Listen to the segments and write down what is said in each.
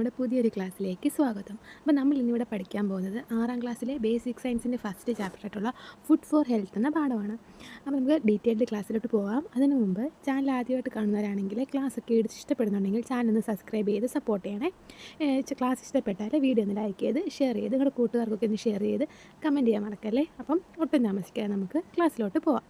നമ്മുടെ പുതിയൊരു ക്ലാസ്സിലേക്ക് സ്വാഗതം. അപ്പോൾ നമ്മൾ ഇന്നിവിടെ പഠിക്കാൻ പോകുന്നത് 6ാം ക്ലാസ്സിലെ ബേസിക് സയൻസിൻ്റെ ഫസ്റ്റ് ചാപ്റ്റർ ആയിട്ടുള്ള ഫുഡ് ഫോർ ഹെൽത്ത് എന്ന പാഠമാണ്. അപ്പോൾ നമുക്ക് ഡീറ്റെയിൽഡ് ക്ലാസ്സിലോട്ട് പോകാം. അതിനു മുമ്പ് ചാനൽ ആദ്യമായിട്ട് കാണുന്നവരാണെങ്കിൽ ക്ലാസ്സൊക്കെ ഇഷ്ടപ്പെടുന്നുണ്ടെങ്കിൽ ചാനൽ ഒന്ന് സബ്സ്ക്രൈബ് ചെയ്ത് സപ്പോർട്ട് ചെയ്യണേ. ക്ലാസ് ഇഷ്ടപ്പെട്ടാൽ വീഡിയോ ഒന്ന് ലൈക്ക് ചെയ്ത് ഷെയർ ചെയ്ത് നിങ്ങളുടെ കൂട്ടുകാർക്കൊക്കെ ഒന്ന് ഷെയർ ചെയ്ത് കമൻറ്റ് ചെയ്യാൻ മറക്കല്ലേ. അപ്പം ഒട്ടും താമസിക്കാതെ നമുക്ക് ക്ലാസ്സിലോട്ട് പോവാം.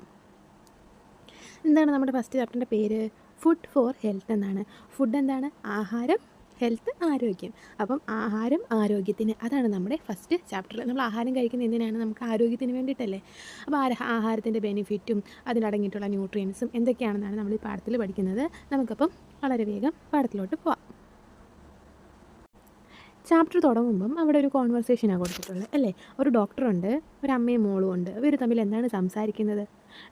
എന്താണ് നമ്മുടെ ഫസ്റ്റ് ചാപ്റ്ററിൻ്റെ പേര്? ഫുഡ് ഫോർ ഹെൽത്ത് എന്നാണ്. ഫുഡ് എന്താണ്? ആഹാരം, ഹെൽത്ത് ആരോഗ്യം. അപ്പം ആഹാരം ആരോഗ്യത്തിന്, അതാണ് നമ്മുടെ ഫസ്റ്റ് ചാപ്റ്റർ. നമ്മൾ ആഹാരം കഴിക്കുന്ന എന്തിനാണ്? നമുക്ക് ആരോഗ്യത്തിന് വേണ്ടിയിട്ടല്ലേ. അപ്പോൾ ആഹാരത്തിൻ്റെ ബെനിഫിറ്റും അതിലടങ്ങിയിട്ടുള്ള ന്യൂട്രിയൻസും എന്തൊക്കെയാണെന്നാണ് നമ്മൾ ഈ പാഠത്തിൽ പഠിക്കുന്നത്. നമുക്കപ്പം വളരെ വേഗം പാഠത്തിലോട്ട് പോവാം. ചാപ്റ്റർ തുടങ്ങുമ്പം അവിടെ ഒരു കോൺവെർസേഷനാണ് കൊടുത്തിട്ടുള്ളത് അല്ലേ. ഒരു ഡോക്ടറുണ്ട്, ഒരു അമ്മയും മോളും ഉണ്ട്. ഇവർ തമ്മിൽ എന്താണ് സംസാരിക്കുന്നത്?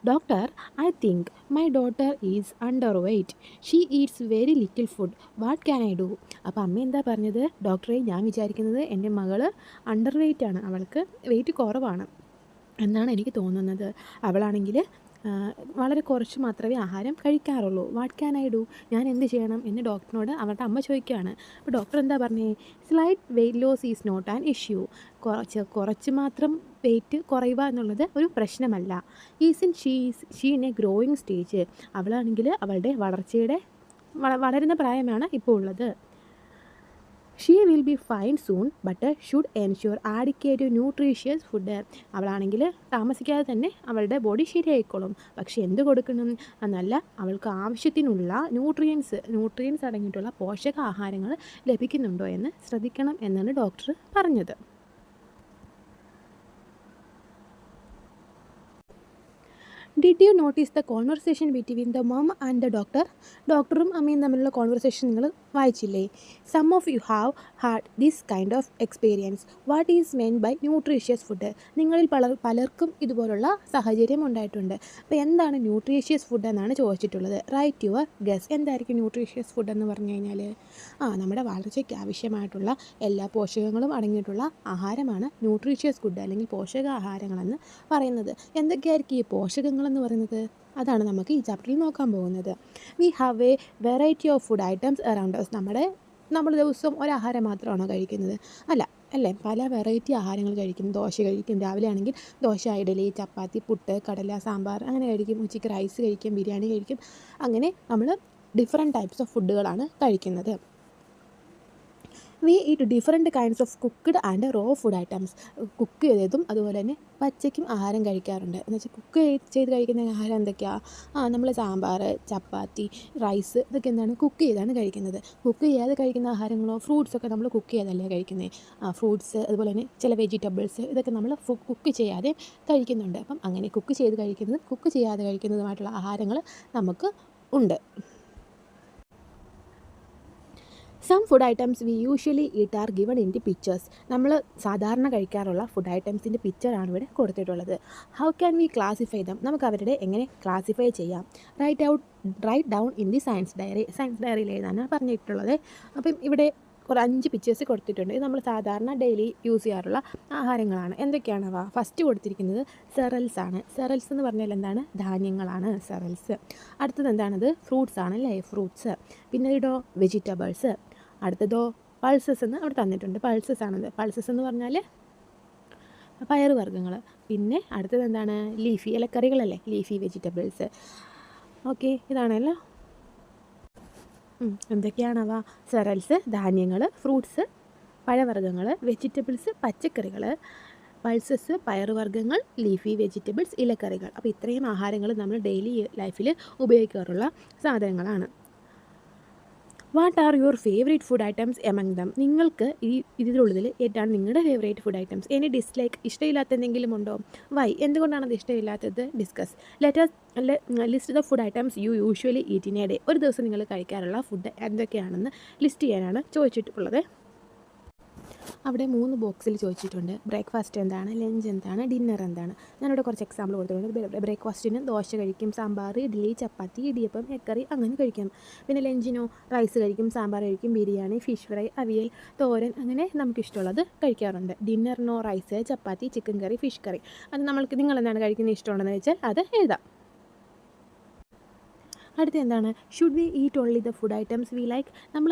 Doctor, I think my daughter is underweight. She eats very little food. What can I do? അപ്പോൾ അമ്മ എന്താ പറഞ്ഞത്? ഡോക്ടറെ, ഞാൻ വിചാരിക്കുന്നത് എൻ്റെ മകള് അണ്ടർ വെയ്റ്റ് ആണ്, അവൾക്ക് വെയിറ്റ് കുറവാണ് എന്നാണ് എനിക്ക് തോന്നുന്നത്. അവളാണെങ്കിൽ വളരെ കുറച്ച് മാത്രമേ ആഹാരം കഴിക്കാറുള്ളൂ. What can I do? ഞാൻ എന്ത് ചെയ്യണം എന്ന് ഡോക്ടറിനോട് അവരുടെ അമ്മ ചോദിക്കുകയാണ്. അപ്പോൾ ഡോക്ടർ എന്താ പറഞ്ഞേ? Slight weight loss is not an issue. കുറച്ച് മാത്രം വെയിറ്റ് കുറയുക എന്നുള്ളത് ഒരു പ്രശ്നമല്ല. She in a growing stage. അവളാണെങ്കിൽ അവളുടെ വളരുന്ന പ്രായമാണ് ഇപ്പോൾ ഉള്ളത്. She will be fine soon but should ensure adequate nutritious food. അവളാണെങ്കിൽ താമസിക്കാതെ തന്നെ അവളുടെ ബോഡി ശരിയായിക്കോളും. പക്ഷേ എന്ത് കൊടുക്കണം എന്നല്ല, അവൾക്ക് ആവശ്യത്തിനുള്ള ന്യൂട്രിയൻസ് അടങ്ങിയിട്ടുള്ള പോഷകാഹാരങ്ങൾ ലഭിക്കുന്നുണ്ടോ എന്ന് ശ്രദ്ധിക്കണം എന്നാണ് ഡോക്ടർ പറഞ്ഞത്. Did you notice the conversation between the mum and the doctor? ഡോക്ടറും അമ്മയും തമ്മിലുള്ള കോൺവെർസേഷൻ നിങ്ങൾ വായിച്ചില്ലേ? Some of you have had this kind of experience. What is meant by nutritious food? നിങ്ങളിൽ പലർക്കും ഇതുപോലുള്ള സാഹചര്യം ഉണ്ടായിട്ടുണ്ട്. അപ്പോൾ എന്താണ് ന്യൂട്രീഷ്യസ് ഫുഡ് എന്നാണ് ചോദിച്ചിട്ടുള്ളത്. Write your guess. എന്തായിരിക്കും ന്യൂട്രീഷ്യസ് ഫുഡ് എന്ന് പറഞ്ഞു കഴിഞ്ഞാൽ? നമ്മുടെ വളർച്ചയ്ക്ക് ആവശ്യമായിട്ടുള്ള എല്ലാ പോഷകങ്ങളും അടങ്ങിയിട്ടുള്ള ആഹാരമാണ് ന്യൂട്രീഷ്യസ് ഫുഡ് അല്ലെങ്കിൽ പോഷകാഹാരങ്ങളെന്ന് പറയുന്നത്. എന്തൊക്കെയായിരിക്കും ഈ പോഷകങ്ങൾ എന്ന് പറയുന്നത്? അതാണ് നമുക്ക് ഈ ചാപ്റ്ററിൽ നോക്കാൻ പോകുന്നത്. We have A variety of food items around us. നമ്മൾ ദിവസം ഒരാഹാരം മാത്രമാണോ കഴിക്കുന്നത്? അല്ലേ, പല വെറൈറ്റി ആഹാരങ്ങൾ കഴിക്കും. ദോശ കഴിക്കും, രാവിലെ ആണെങ്കിൽ ദോശ, ഇഡലി, ചപ്പാത്തി, പുട്ട്, കടല, സാമ്പാർ അങ്ങനെ കഴിക്കും. ഉച്ചയ്ക്ക് റൈസ് കഴിക്കും, ബിരിയാണി കഴിക്കും. അങ്ങനെ നമ്മൾ ഡിഫറെൻറ്റ് ടൈപ്സ് ഓഫ് ഫുഡുകളാണ് കഴിക്കുന്നത്. We eat different kinds of cooked and raw food items. Cook ചെയ്തതും അതുപോലെ തന്നെ പച്ചയ്ക്കും ആഹാരം കഴിക്കാറുണ്ട്. എന്ന് വെച്ചാൽ കുക്ക് ചെയ്ത് കഴിക്കുന്ന ആഹാരം എന്തൊക്കെയാണ്? നമ്മൾ സാമ്പാർ, ചപ്പാത്തി, റൈസ് ഇതൊക്കെ എന്താണ്? കുക്ക് ചെയ്താണ് കഴിക്കുന്നത്. കുക്ക് ചെയ്യാതെ കഴിക്കുന്ന ആഹാരങ്ങളോ? ഫ്രൂട്ട്സൊക്കെ നമ്മൾ കുക്ക് ചെയ്തല്ലേ കഴിക്കുന്നത്. ഫ്രൂട്ട്സ് അതുപോലെ തന്നെ ചില വെജിറ്റബിൾസ് ഇതൊക്കെ നമ്മൾ കുക്ക് ചെയ്യാതെ കഴിക്കുന്നുണ്ട്. അപ്പം അങ്ങനെ കുക്ക് ചെയ്ത് കഴിക്കുന്നതും കുക്ക് ചെയ്യാതെ കഴിക്കുന്നതുമായിട്ടുള്ള ആഹാരങ്ങൾ നമുക്ക് ഉണ്ട്. Some food items we usually eat are given in the pictures. നമ്മൾ സാധാരണ കഴിക്കാറുള്ള ഫുഡ് ഐറ്റംസിൻ്റെ പിക്ചറാണ് ഇവിടെ കൊടുത്തിട്ടുള്ളത്. How can we classify them? നമുക്ക് അവരുടെ എങ്ങനെ ക്ലാസിഫൈ ചെയ്യാം? Write down in the science ഡയറിയിൽ എഴുതാനാണ് പറഞ്ഞിട്ടുള്ളത്. അപ്പം ഇവിടെ 5 പിക്ചേഴ്സ് കൊടുത്തിട്ടുണ്ട്. ഇത് നമ്മൾ സാധാരണ ഡെയിലി യൂസ് ചെയ്യാറുള്ള ആഹാരങ്ങളാണ്. എന്തൊക്കെയാണവ? ഫസ്റ്റ് കൊടുത്തിരിക്കുന്നത് സെറൽസ് ആണ്. സെറൽസ് എന്ന് പറഞ്ഞാൽ എന്താണ്? ധാന്യങ്ങളാണ് സെറൽസ്. അടുത്തത് എന്താണത്? ഫ്രൂട്ട്സ് ആണ് അല്ലേ, ഫ്രൂട്ട്സ്. പിന്നെ ഇതോ വെജിറ്റബിൾസ്. അടുത്തതോ പൾസസ് എന്ന് അവിടെ തന്നിട്ടുണ്ട്. പൾസസ് ആണത്. പൾസസ് എന്ന് പറഞ്ഞാൽ പയറുവർഗ്ഗങ്ങൾ. പിന്നെ അടുത്തത് എന്താണ്? ലീഫി ഇലക്കറികളല്ലേ, ലീഫി വെജിറ്റബിൾസ്. ഓക്കെ, ഇതാണല്ലോ. എന്തൊക്കെയാണവ? സെറൽസ് ധാന്യങ്ങൾ, ഫ്രൂട്ട്സ് പഴവർഗ്ഗങ്ങൾ, വെജിറ്റബിൾസ് പച്ചക്കറികൾ, പൾസസ് പയറുവർഗ്ഗങ്ങൾ, ലീഫി വെജിറ്റബിൾസ് ഇലക്കറികൾ. അപ്പോൾ ഇത്രയും ആഹാരങ്ങൾ നമ്മൾ ഡെയിലി ലൈഫിൽ ഉപയോഗിക്കാറുള്ള സാധനങ്ങളാണ്. What are your favourite food items among them? നിങ്ങൾക്ക് ഇതിലുള്ളതിൽ ഏതാണ് നിങ്ങളുടെ favourite food items? Any dislike, ഇഷ്ടമില്ലാത്ത എന്തെങ്കിലും ഉണ്ടോ? വൈ, എന്തുകൊണ്ടാണത് ഇഷ്ടമില്ലാത്തത്? Discuss. List the food items you usually eat in a day. ഒരു ദിവസം നിങ്ങൾ കഴിക്കാറുള്ള ഫുഡ് എന്തൊക്കെയാണെന്ന് ലിസ്റ്റ് ചെയ്യാനാണ് ചോദിച്ചിട്ടുള്ളത്. അവിടെ 3 ബോക്സിൽ ചോദിച്ചിട്ടുണ്ട്. ബ്രേക്ക്ഫാസ്റ്റ് എന്താണ്, ലഞ്ച് എന്താണ്, ഡിന്നർ എന്താണ്. ഞാനിവിടെ കുറച്ച് എക്സാമ്പിൾ കൊടുത്തിട്ടുണ്ട്. ബ്രേക്ക്ഫാസ്റ്റിന് ദോശ കഴിക്കും, സാമ്പാർ, ഇഡ്ഡലി, ചപ്പാത്തി, ഇടിയപ്പം, എക്കറി അങ്ങനെ കഴിക്കും. പിന്നെ ലഞ്ചിനോ റൈസ് കഴിക്കും, സാമ്പാർ കഴിക്കും, ബിരിയാണി, ഫിഷ് ഫ്രൈ, അവിയൽ, തോരൻ അങ്ങനെ നമുക്കിഷ്ടമുള്ളത് കഴിക്കാറുണ്ട്. ഡിന്നറിനോ റൈസ്, ചപ്പാത്തി, ചിക്കൻ കറി, ഫിഷ് കറി. അത് നിങ്ങൾ എന്താണ് കഴിക്കുന്നത് ഇഷ്ടമുണ്ടെന്ന് വെച്ചാൽ അത് എഴുതാം. അടുത്ത എന്താണ്, should we eat only the food items we like?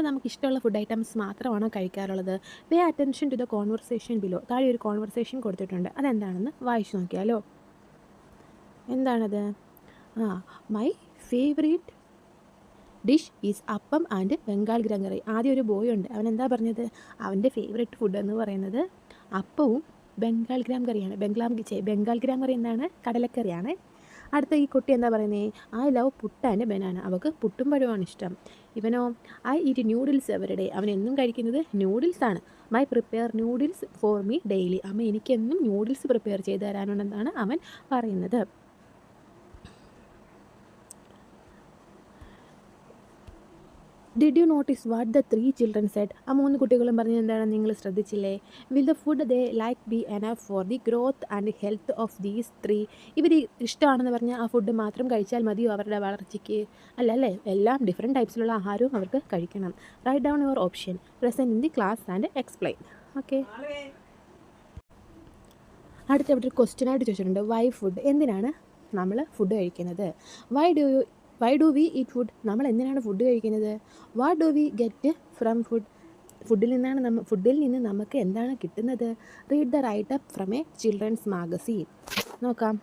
നമുക്ക് ഇഷ്ടമുള്ള ഫുഡ് ഐറ്റംസ് മാത്രമാണോ കഴിക്കാറുള്ളത്? Pay attention to the conversation below. താഴെ ഒരു കോൺവെർസേഷൻ കൊടുത്തിട്ടുണ്ട്, അതെന്താണെന്ന് വായിച്ചു നോക്കിയാലോ. എന്താണത്? My favourite dish is appam and Bengal gram curry. ആദ്യം ഒരു ബോയ് ഉണ്ട്, അവൻ എന്താ പറഞ്ഞത്? അവൻ്റെ ഫേവറേറ്റ് ഫുഡ് എന്ന് പറയുന്നത് അപ്പവും ബംഗാൾ ഗ്രാം കറിയാണ്. ബംഗാൾ ഗ്രാം കറി എന്താണ്? കടലക്കറിയാണ്. അടുത്ത ഈ കുട്ടി എന്താ പറയുന്നത്? I love puttu and banana. അവൾക്ക് പുട്ടും പഴമാണ് ഇഷ്ടം. ഇവനോ? I eat noodles every day. അവൻ എന്നും കഴിക്കുന്നത് നൂഡിൽസാണ്. My prepare noodles for me daily. അമ്മ എനിക്കെന്നും നൂഡിൽസ് പ്രിപ്പയർ ചെയ്ത് തരാനുണ്ടെന്നാണ് അവൻ പറയുന്നത്. Did you notice what the 3 children said? ആ 3 കുട്ടികളും പറഞ്ഞത് എന്താണെന്ന് നിങ്ങൾ ശ്രദ്ധിച്ചില്ലേ? Will the food they like be enough for the growth and health of these 3? ഇവർ ഇഷ്ടമാണെന്ന് പറഞ്ഞാൽ ആ ഫുഡ് മാത്രം കഴിച്ചാൽ മതിയോ അവരുടെ വളർച്ചയ്ക്ക്? അല്ലേ, എല്ലാം ഡിഫറെൻറ്റ് ടൈപ്സിലുള്ള ആഹാരവും അവർക്ക് കഴിക്കണം. Write down your option present in the class and explain. Okay, അടുത്ത ഇവിടെ ഒരു ക്വസ്റ്റ്യനായിട്ട് ചോദിച്ചിട്ടുണ്ട്, വൈ ഫുഡ്? എന്തിനാണ് നമ്മൾ ഫുഡ് കഴിക്കുന്നത്? Why do we eat food? നമ്മൾ എന്തിനാണ് ഫുഡ് കഴിക്കുന്നത്? What do we get from food? ഫുഡിൽ നിന്ന് നമുക്ക് എന്താണ് കിട്ടുന്നത്? Read the write up from a children's magazine. നോക്കാം.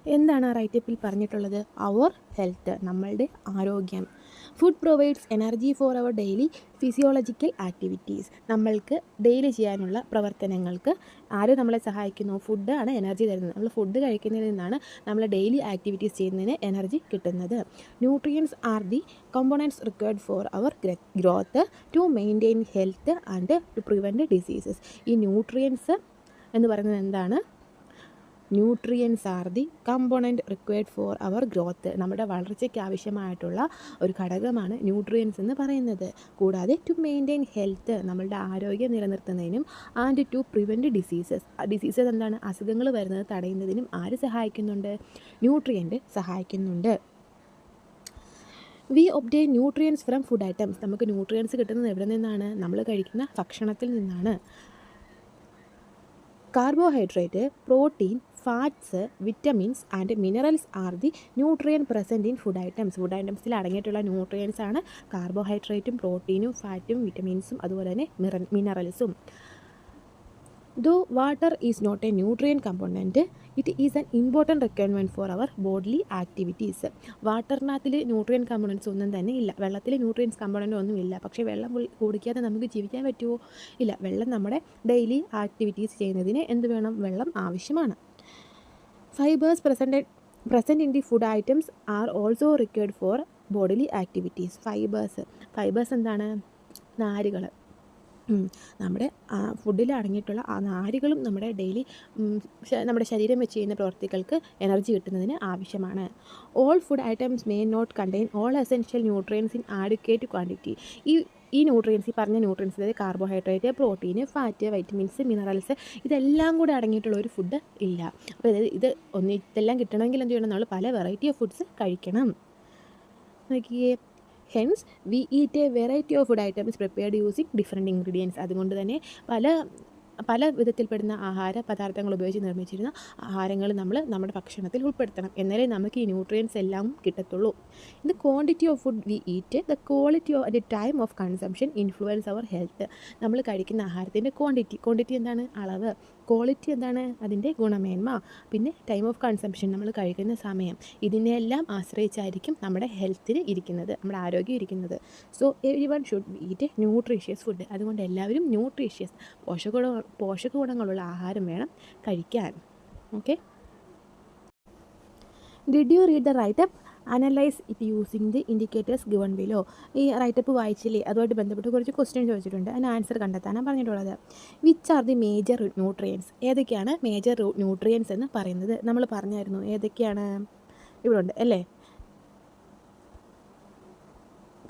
എന്താണ് ആ റൈറ്റപ്പിൽ പറഞ്ഞിട്ടുള്ളത്? അവർ ഹെൽത്ത്, നമ്മളുടെ ആരോഗ്യം. Food provides energy for our daily physiological activities. നമ്മൾക്ക് ഡെയിലി ചെയ്യാനുള്ള പ്രവർത്തനങ്ങൾക്ക് ആര് നമ്മളെ സഹായിക്കുന്നു? ഫുഡാണ് എനർജി തരുന്നത്. നമ്മൾ ഫുഡ് കഴിക്കുന്നതിൽ നിന്നാണ് നമ്മൾ ഡെയിലി ആക്ടിവിറ്റീസ് ചെയ്യുന്നതിന് എനർജി കിട്ടുന്നത്. Nutrients are the components required for our growth to maintain health and to prevent diseases. ഈ ന്യൂട്രിയൻസ് എന്ന് പറയുന്നത് എന്താണ്? Nutrients are the component required for our growth. നമ്മുടെ വളർച്ചയ്ക്ക് ആവശ്യമായിട്ടുള്ള ഒരു ഘടകമാണ് ന്യൂട്രിയൻസ് എന്ന് പറയുന്നത്. കൂടാതെ ടു മെയിൻറ്റെയിൻ ഹെൽത്ത്, നമ്മളുടെ ആരോഗ്യം നിലനിർത്തുന്നതിനും ആൻഡ് ടു പ്രിവെൻറ്റ് ഡിസീസസ് എന്താണ്? അസുഖങ്ങൾ വരുന്നത് തടയുന്നതിനും ആര് സഹായിക്കുന്നുണ്ട്? ന്യൂട്രിയൻ്റ് സഹായിക്കുന്നുണ്ട്. We obtain nutrients from food items. നമുക്ക് ന്യൂട്രിയൻസ് കിട്ടുന്നത് എവിടെ നിന്നാണ്? നമ്മൾ കഴിക്കുന്ന ഭക്ഷണത്തിൽ നിന്നാണ്. Carbohydrate, protein, fats, vitamins and minerals are the nutrient present in food items. Food ഐറ്റംസിൽ അടങ്ങിയിട്ടുള്ള ന്യൂട്രിയൻസ് ആണ് കാർബോഹൈഡ്രേറ്റും പ്രോട്ടീനും ഫാറ്റും വിറ്റമിൻസും അതുപോലെ തന്നെ മിനറൽസും. Though water is not a nutrient component, it is an important requirement for our bodily activities. വാട്ടറിനകത്തിൽ ന്യൂട്രിയൻ കമ്പോണൻസ് ഒന്നും തന്നെ ഇല്ല. വെള്ളത്തിൽ ന്യൂട്രിയൻസ് കമ്പോണൻ്റ് ഒന്നും ഇല്ല. പക്ഷേ വെള്ളം കുടിക്കാതെ നമുക്ക് ജീവിക്കാൻ പറ്റുമോ? ഇല്ല. വെള്ളം നമ്മുടെ ഡെയിലി ആക്ടിവിറ്റീസ് ചെയ്യുന്നതിന് എന്ത് വേണം? വെള്ളം ആവശ്യമാണ്. Fibres present in the food items are also required for bodily activities. Fibres എന്താണ്? നാരുകൾ. നമ്മുടെ ഫുഡിൽ അടങ്ങിയിട്ടുള്ള ആ നാരുകളും നമ്മുടെ ഡെയിലി നമ്മുടെ ശരീരം വെച്ച് ചെയ്യുന്ന പ്രവർത്തികൾക്ക് എനർജി കിട്ടുന്നതിന് ആവശ്യമാണ്. All food items may not contain all essential nutrients in adequate quantity. ഈ ന്യൂട്രിയൻസ്, ഈ പറഞ്ഞ ന്യൂട്രിയൻസ്, അതായത് carbohydrate, protein, fat, vitamins, minerals, ഇതെല്ലാം കൂടെ അടങ്ങിയിട്ടുള്ള ഒരു ഫുഡ് ഇല്ല. അപ്പോൾ ഇതെല്ലാം കിട്ടണമെങ്കിൽ എന്ത് ചെയ്യണം? നമ്മൾ പല വെറൈറ്റി ഓഫ് ഫുഡ്സ് കഴിക്കണം. നോക്കിയേ, hence V eat A variety of food items prepared using different ingredients. അതുകൊണ്ട് തന്നെ പല വിധത്തിൽപ്പെടുന്ന ആഹാര പദാർത്ഥങ്ങൾ ഉപയോഗിച്ച് നിർമ്മിച്ചിരുന്ന ആഹാരങ്ങൾ നമ്മൾ നമ്മുടെ ഭക്ഷണത്തിൽ ഉൾപ്പെടുത്തണം. എന്നാലേ നമുക്ക് ഈ ന്യൂട്രിയൻസ് എല്ലാം കിട്ടത്തുള്ളൂ. The quantity of food we eat, the quality of the time of consumption influence our health. നമ്മൾ കഴിക്കുന്ന ആഹാരത്തിൻ്റെ ക്വാണ്ടിറ്റി എന്താണ്? അളവ്. ക്വാളിറ്റി എന്താണ്? അതിൻ്റെ ഗുണമേന്മ. പിന്നെ ടൈം ഓഫ് കൺസംഷൻ, നമ്മൾ കഴിക്കുന്ന സമയം. ഇതിനെല്ലാം ആശ്രയിച്ചായിരിക്കും നമ്മുടെ ഹെൽത്തിന് ഇരിക്കുന്നത്, നമ്മുടെ ആരോഗ്യം ഇരിക്കുന്നത്. So everyone should eat A nutritious food. അതുകൊണ്ട് എല്ലാവരും ന്യൂട്രീഷ്യസ്, പോഷകഗുണങ്ങളുള്ള ആഹാരം വേണം കഴിക്കാൻ. Okay, did you read the writeup? Analyse it using the indicators given below. ഈ റൈറ്റപ്പ് വായിച്ചില്ലേ? അതുമായിട്ട് ബന്ധപ്പെട്ട് കുറച്ച് ക്വസ്റ്റ്യൻ ചോദിച്ചിട്ടുണ്ട്. അതിന് ആൻസർ കണ്ടെത്താനാണ് പറഞ്ഞിട്ടുള്ളത്. Which are the major nutrients? ഏതൊക്കെയാണ് മേജർ ന്യൂട്രിയൻസ് എന്ന് പറയുന്നത്? നമ്മൾ പറഞ്ഞായിരുന്നു ഏതൊക്കെയാണ്? ഇവിടെ ഉണ്ട് അല്ലേ?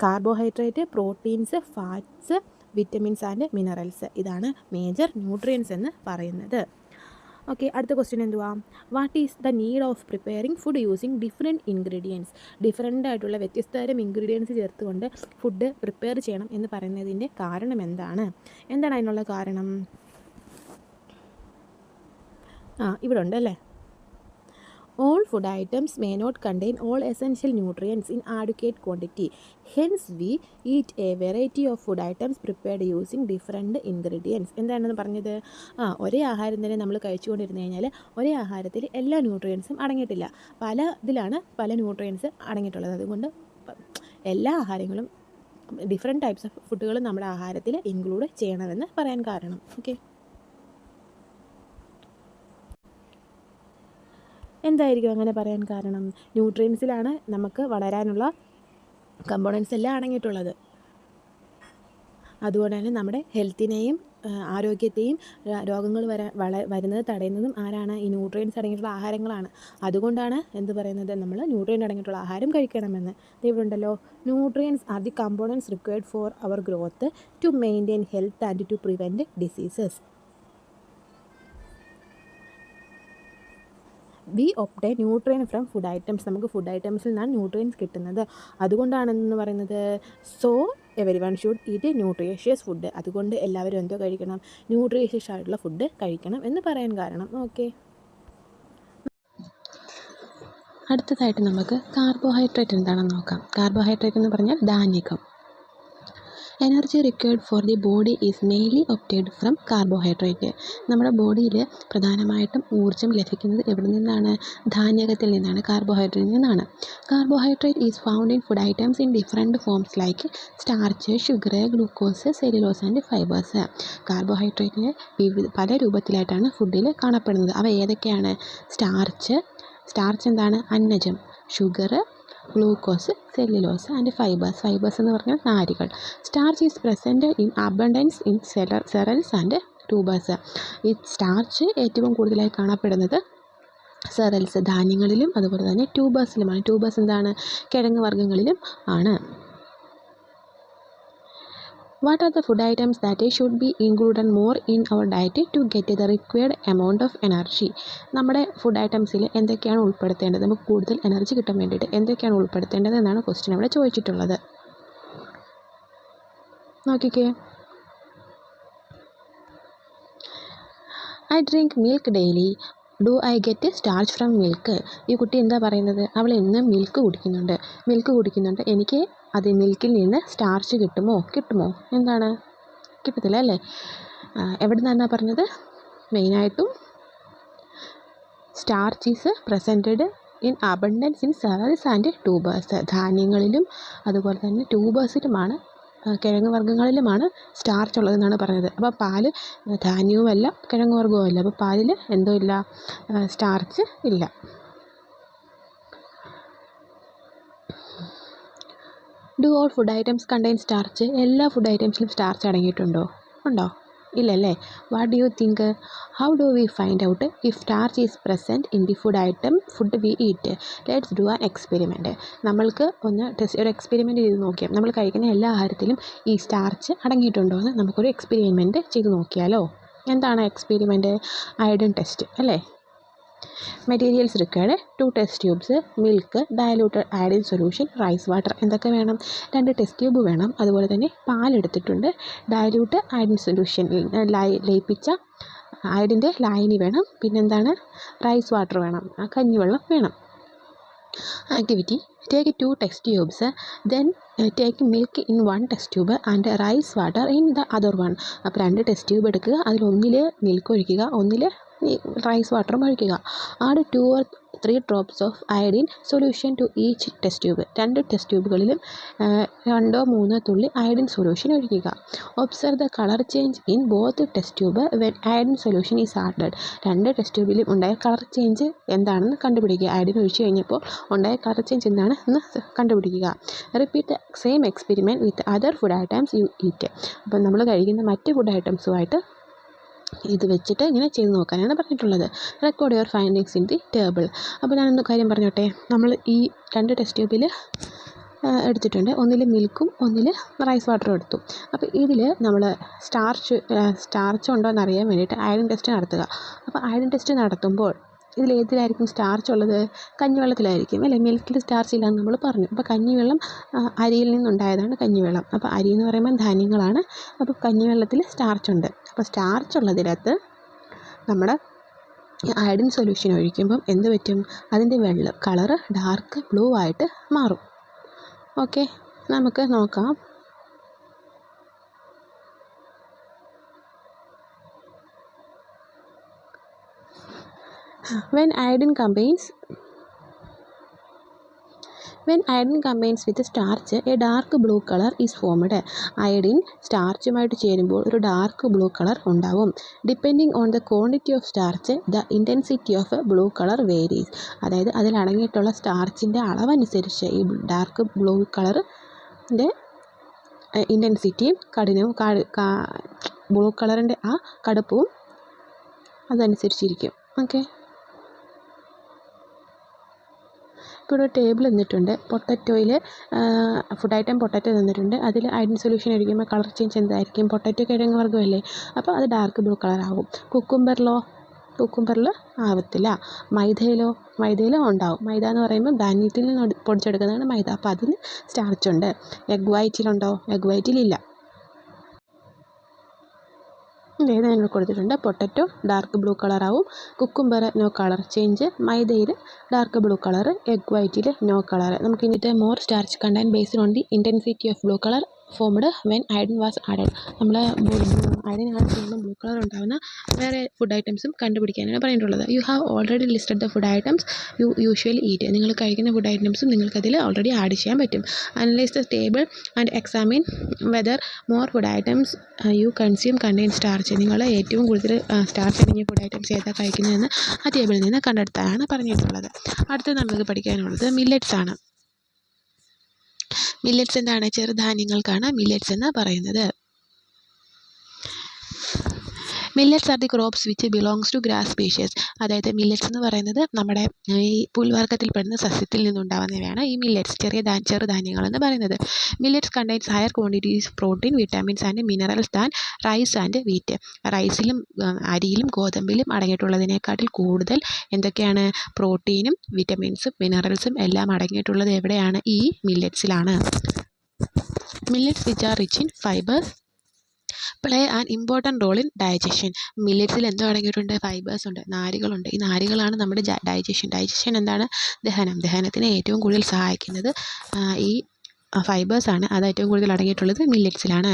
Carbohydrate, proteins, fats, vitamins and minerals. ഇതാണ് മേജർ ന്യൂട്രിയൻസ് എന്ന് പറയുന്നത്. ഓക്കെ, അടുത്ത ക്വസ്റ്റ്യൻ എന്തുവാ? What is the need of preparing food using different ingredients? Different ആയിട്ടുള്ള വ്യത്യസ്തതരം ഇൻഗ്രീഡിയൻസ് ചേർത്തുകൊണ്ട് ഫുഡ് പ്രിപ്പയർ ചെയ്യണം എന്ന് പറയുന്നതിൻ്റെ കാരണം എന്താണ്? എന്താണ് അതിനുള്ള കാരണം? ഇവിടെ ഉണ്ട് അല്ലേ? food items may not contain all essential nutrients in adequate quantity. Hence, we eat a variety of food items prepared using different ingredients. എന്താണെന്ന് പറഞ്ഞത്? ഒരേ ആഹാരം തന്നെ നമ്മൾ കഴിച്ചുകൊണ്ടിരുന്നു കഴിഞ്ഞാൽ ഒരേ ആഹാരത്തിൽ എല്ലാ ന്യൂട്രിയൻസും അടങ്ങിയിട്ടില്ല. പല ന്യൂട്രിയൻസ് അടങ്ങിയിട്ടുള്ളത്. അതുകൊണ്ട് എല്ലാ ആഹാരങ്ങളും ഡിഫറെൻറ്റ് ടൈപ്സ് ഓഫ് ഫുഡുകൾ നമ്മുടെ ആഹാരത്തിൽ ഇൻക്ലൂഡ് ചെയ്യണമെന്ന് പറയാൻ കാരണം. ഓക്കെ, എന്തായിരിക്കും അങ്ങനെ പറയാൻ കാരണം? ന്യൂട്രിയൻസിലാണ് നമുക്ക് വളരാനുള്ള കമ്പോണൻസ് എല്ലാം അടങ്ങിയിട്ടുള്ളത്. അതുകൊണ്ട് തന്നെ നമ്മുടെ ഹെൽത്തിനെയും ആരോഗ്യത്തെയും രോഗങ്ങൾ വരുന്നത് തടയുന്നതും ആരാണ്? ഈ ന്യൂട്രിയൻസ് അടങ്ങിയിട്ടുള്ള ആഹാരങ്ങളാണ്. അതുകൊണ്ടാണ് എന്ത് പറയുന്നത്? നമ്മൾ ന്യൂട്രിയൻ്റ് അടങ്ങിയിട്ടുള്ള ആഹാരം കഴിക്കണമെന്ന്. ഇവിടെ ഉണ്ടല്ലോ, nutrients are the components required for our growth, to maintain health and to prevent diseases. We obtain nutrient from food items. നമുക്ക് ഫുഡ് ഐറ്റംസിൽ നിന്നാണ് ന്യൂട്രിയൻസ് കിട്ടുന്നത്. അതുകൊണ്ടാണെന്ന് പറയുന്നത്. So everyone should eat nutritious food. അതുകൊണ്ട് എല്ലാവരും എന്തോ കഴിക്കണം? ന്യൂട്രീഷ്യസ് ആയിട്ടുള്ള ഫുഡ് കഴിക്കണം എന്ന് പറയാൻ കാരണം. ഓക്കെ, അടുത്തതായിട്ട് നമുക്ക് കാർബോഹൈഡ്രേറ്റ് എന്താണെന്ന് നോക്കാം. കാർബോഹൈഡ്രേറ്റ് എന്ന് പറഞ്ഞാൽ ധാന്യകം. Energy required for the body is mainly obtained from carbohydrate. നമ്മുടെ ബോഡിയിൽ പ്രധാനമായിട്ടും ഊർജ്ജം ലഭിക്കുന്നത് എവിടെ നിന്നാണ്? ധാന്യകത്തിൽ നിന്നാണ്, കാർബോഹൈഡ്രേറ്റിൽ നിന്നാണ്. Carbohydrate is found in food items in different forms like starch, sugar, glucose, cellulose and fibres. കാർബോഹൈഡ്രേറ്റിന് പല രൂപത്തിലായിട്ടാണ് ഫുഡിൽ കാണപ്പെടുന്നത്. അവ ഏതൊക്കെയാണ്? സ്റ്റാർച്ച് എന്താണ്? അന്നജം. Sugar, glucose, cellulose and fibres എന്ന് പറഞ്ഞാൽ നാരുകൾ. Starch is present in abundance in cereals and tubers. ഈ സ്റ്റാർച്ച് ഏറ്റവും കൂടുതലായി കാണപ്പെടുന്നത് സെറൽസ്, ധാന്യങ്ങളിലും അതുപോലെ തന്നെ ട്യൂബേഴ്സിലുമാണ്. ട്യൂബേഴ്സ് എന്താണ്? കിഴങ്ങ് വർഗ്ഗങ്ങളിലും ആണ്. What are the food items that should be included more in our diet to get the required amount of energy? നമ്മുടെ ഫുഡ് ഐറ്റംസിൽ എന്തൊക്കെയാണ് ഉൾപ്പെടുത്തേണ്ടത്? നമുക്ക് കൂടുതൽ എനർജി കിട്ടാൻ വേണ്ടിയിട്ട് എന്തൊക്കെയാണ് ഉൾപ്പെടുത്തേണ്ടത് എന്നാണ് ക്വസ്റ്റ്യൻ അവിടെ ചോദിച്ചിട്ടുള്ളത്. നോക്കിക്കേ. I drink milk daily. Do I get starch from milk? ഈ കുട്ടി എന്താ പറയുന്നത്? അവൾ എന്നും മിൽക്ക് കുടിക്കുന്നുണ്ട്. എനിക്ക് അത് മിൽക്കിൽ നിന്ന് സ്റ്റാർച്ച് കിട്ടുമോ? എന്താണ്? കിട്ടത്തില്ല അല്ലേ? എവിടെ നിന്നാണ് പറഞ്ഞത്? മെയിനായിട്ടും starch is presented in abundance in cereals and tubers. ധാന്യങ്ങളിലും അതുപോലെ തന്നെ ട്യൂബേഴ്സിലുമാണ്, കിഴങ്ങ് വർഗ്ഗങ്ങളിലുമാണ് സ്റ്റാർച്ച് ഉള്ളതെന്നാണ് പറഞ്ഞത്. അപ്പോൾ പാല് ധാന്യവുമല്ല കിഴങ്ങ് വർഗ്ഗവുമല്ല. അപ്പോൾ പാലിൽ എന്തോ ഇല്ല? സ്റ്റാർച്ച് ഇല്ല. Do all food items contain starch? എല്ലാ ഫുഡ് ഐറ്റംസിലും സ്റ്റാർച്ച് അടങ്ങിയിട്ടുണ്ടോ? ഉണ്ടോ? ഇല്ലല്ലേ? What do you think? How do we find out if starch is present in the food we eat? Let's do an experiment. നമ്മൾക്ക് ഒരു experiment ചെയ്ത് നോക്കിയാൽ നമ്മൾ കഴിക്കുന്ന എല്ലാ ആഹാരത്തിലും ഈ സ്റ്റാർച്ച് അടങ്ങിയിട്ടുണ്ടോ എന്ന് നമുക്കൊരു എക്സ്പെരിമെൻറ്റ് ചെയ്ത് നോക്കിയാലോ? എന്താണ് എക്സ്പെരിമെൻറ്റ്? അയഡിൻ ടെസ്റ്റ് അല്ലേ? Materials required 2 test tubes, milk, diluted iodine solution, rice water. എന്തൊക്കെ വേണം? 2 ടെസ്റ്റ് ട്യൂബ് വേണം. അതുപോലെ തന്നെ പാലെടുത്തിട്ടുണ്ട്. ഡയലൂട്ട് അയഡിൻ സൊല്യൂഷൻ ലയിപ്പിച്ച അയഡിൻ്റെ ലായനി വേണം. പിന്നെന്താണ്? റൈസ് വാട്ടർ വേണം, കഞ്ഞിവെള്ളം വേണം. Activity: take 2 test tubes, then take milk in 1 test tube and rice water in the other 1. അപ്പോൾ 2 ടെസ്റ്റ് ട്യൂബ് എടുക്കുക, അതിലൊന്നിൽ മിൽക്ക് ഒഴിക്കുക, ഒന്നിൽ റൈസ് വാട്ടറും ഒഴിക്കുക. Add 2 or 3 drops of iodine solution to each test tube. 2 test ട്യൂബുകളിലും 2-3 തുള്ളി iodine solution ഒഴിക്കുക. Observe the colour change in both test tube when iodine solution is added. 2 test ട്യൂബിലും ഉണ്ടായ കളർ ചേഞ്ച് എന്താണെന്ന് കണ്ടുപിടിക്കുക. അയഡിൻ ഒഴിച്ച് കഴിഞ്ഞപ്പോൾ ഉണ്ടായ കളർ ചേഞ്ച് എന്താണെന്ന് കണ്ടുപിടിക്കുക. Repeat the same experiment with other food items you eat. അപ്പോൾ നമ്മൾ കഴിക്കുന്ന മറ്റ് ഫുഡ് ഐറ്റംസുമായിട്ട് ഇത് വെച്ചിട്ട് ഇങ്ങനെ ചെയ്ത് നോക്കാനാണ് പറഞ്ഞിട്ടുള്ളത്. Record your findings in the table. അപ്പോൾ ഞാനൊന്ന് കാര്യം പറഞ്ഞോട്ടെ. നമ്മൾ ഈ 2 ടെസ്റ്റ് ട്യൂബിൽ എടുത്തിട്ടുണ്ട്. ഒന്നിൽ മിൽക്കും ഒന്നിൽ റൈസ് വാട്ടറും എടുത്തു. അപ്പോൾ ഇതിൽ നമ്മൾ സ്റ്റാർച്ച് ഉണ്ടോ എന്നറിയാൻ വേണ്ടിയിട്ട് അയഡിൻ ടെസ്റ്റ് നടത്തുക. അപ്പോൾ അയഡിൻ ടെസ്റ്റ് നടത്തുമ്പോൾ ഇതിലേതിലായിരിക്കും സ്റ്റാർച്ച് ഉള്ളത്? കഞ്ഞിവെള്ളത്തിലായിരിക്കും അല്ലേ? മിൽക്കിൽ സ്റ്റാർച്ച് ഇല്ലയെന്ന് നമ്മൾ പറഞ്ഞു. അപ്പോൾ കഞ്ഞിവെള്ളം അരിയിൽ നിന്നുണ്ടായതാണ് കഞ്ഞിവെള്ളം. അപ്പോൾ അരി എന്ന് പറയുമ്പോൾ ധാന്യങ്ങളാണ്. അപ്പോൾ കഞ്ഞിവെള്ളത്തിൽ സ്റ്റാർച്ച് ഉണ്ട്. അപ്പോൾ സ്റ്റാർച്ച് ഉള്ളതിനകത്ത് നമ്മുടെ അയഡിൻ സൊല്യൂഷൻ ഒഴിക്കുമ്പം എന്ത് പറ്റും? അതിൻ്റെ വെള്ളം കളറ് ഡാർക്ക് ബ്ലൂ ആയിട്ട് മാറും. ഓക്കെ, നമുക്ക് നോക്കാം. When iodine combines with starch, a dark blue color is formed. Iodine സ്റ്റാർച്ചുമായിട്ട് ചേരുമ്പോൾ ഒരു ഡാർക്ക് ബ്ലൂ കളർ ഉണ്ടാവും. Depending on the quantity of starch the intensity of blue colour varies. അതായത് അതിൽ അടങ്ങിയിട്ടുള്ള സ്റ്റാർച്ചിൻ്റെ അളവനുസരിച്ച് ഈ ഡാർക്ക് ബ്ലൂ കളറിൻ്റെ ഇൻറ്റൻസിറ്റിയും കഠിനവും ബ്ലൂ കളറിൻ്റെ ആ കടുപ്പവും അതനുസരിച്ചിരിക്കും. ഓക്കെ, ഇപ്പോൾ ഒരു ടേബിൾ തന്നിട്ടുണ്ട്. പൊട്ടറ്റോയിൽ ഫുഡ് ഐറ്റം പൊട്ടറ്റോ തന്നിട്ടുണ്ട്. അതിൽ അയഡിൻ സൊല്യൂഷൻ ഒഴിക്കുമ്പോൾ കളർ ചേഞ്ച് എന്തായിരിക്കും? പൊട്ടറ്റോ കിഴങ്ങ് വർഗ്ഗമല്ലേ, അപ്പോൾ അത് ഡാർക്ക് ബ്ലൂ കളർ ആകും. കുക്കുംബറിൽ ആവത്തില്ല. മൈദയിലും ഉണ്ടാവും. മൈദ എന്ന് പറയുമ്പോൾ ധാന്യത്തിൽ നിന്ന് പൊടിച്ചെടുക്കുന്നതാണ് മൈദ, അപ്പോൾ അതിന് സ്റ്റാർച്ചുണ്ട്. എഗ് വൈറ്റിലുണ്ടോ? എഗ് വൈറ്റിലില്ല. ഞാൻ കൊടുത്തിട്ടുണ്ട്. പൊട്ടറ്റോ ഡാർക്ക് ബ്ലൂ കളറാവും, കുക്കുംബർ നോ കളർ ചേഞ്ച്, മൈദയിൽ ഡാർക്ക് ബ്ലൂ കളർ, എഗ് വൈറ്റിൽ നോ കളർ. നമുക്ക് ഇനിത്തെ more starch content based on the intensity of blue colour formed when iodine was added. നമ്മൾ അയഡിൻ ആഡ് ചെയ്യുമ്പോൾ ബ്ലൂ കളർ ഉണ്ടാകുന്ന വേറെ food ഐറ്റംസും കണ്ടുപിടിക്കാനാണ് പറഞ്ഞിട്ടുള്ളത്. You have already listed the food items you usually eat. നിങ്ങൾ കഴിക്കുന്ന ഫുഡ് ഐറ്റംസും നിങ്ങൾക്കതിൽ ഓൾറെഡി ആഡ് ചെയ്യാൻ പറ്റും. Analyse the table and examine whether more food items you consume contain starch. നിങ്ങൾ ഏറ്റവും കൂടുതൽ സ്റ്റാർച്ച് അടങ്ങിയ ഫുഡ് ഐറ്റംസ് ഏതാ കഴിക്കുന്നതെന്ന് ആ ടേബിളിൽ നിന്ന് കണ്ടെടുത്താനാണ് പറഞ്ഞിട്ടുള്ളത്. അടുത്ത നമുക്ക് പഠിക്കാനുള്ളത് മില്ലറ്റ്സ് ആണ്. മില്ലറ്റ്സ് എന്താണ്? ചെറുധാന്യങ്ങൾക്കാണ് മില്ലറ്റ്സ് എന്ന് പറയുന്നത്. Millets are the crops which belongs to grass species. അതായത് മില്ലറ്റ്സ് എന്ന് പറയുന്നത് നമ്മുടെ ഈ പുൽവർഗ്ഗത്തിൽപ്പെടുന്ന സസ്യത്തിൽ നിന്നുണ്ടാകുന്നവയാണ് ഈ മില്ലറ്റ്സ്, ചെറുധാന്യങ്ങൾ എന്ന് പറയുന്നത്. Millets contains higher quantities protein, vitamins and minerals than rice and wheat. റൈസിലും അരിയിലും ഗോതമ്പിലും അടങ്ങിയിട്ടുള്ളതിനേക്കാട്ടിൽ കൂടുതൽ എന്തൊക്കെയാണ്? പ്രോട്ടീനും വിറ്റമിൻസും മിനറൽസും എല്ലാം അടങ്ങിയിട്ടുള്ളത് എവിടെയാണ്? ഈ മില്ലറ്റ്സിലാണ്. Millets which are rich in fibre play an important role in digestion. മില്ലറ്റ്സിൽ എന്തോ അടങ്ങിയിട്ടുണ്ട്? ഫൈബേഴ്സ് ഉണ്ട്, നാരുകളുണ്ട്. ഈ നാരുകളാണ് നമ്മുടെ ഡൈജഷൻ എന്താണ്? ദഹനത്തിന് ഏറ്റവും കൂടുതൽ സഹായിക്കുന്നത് ഈ ഫൈബേഴ്സാണ്. അത് ഏറ്റവും കൂടുതൽ അടങ്ങിയിട്ടുള്ളത് മില്ലറ്റ്സിലാണ്.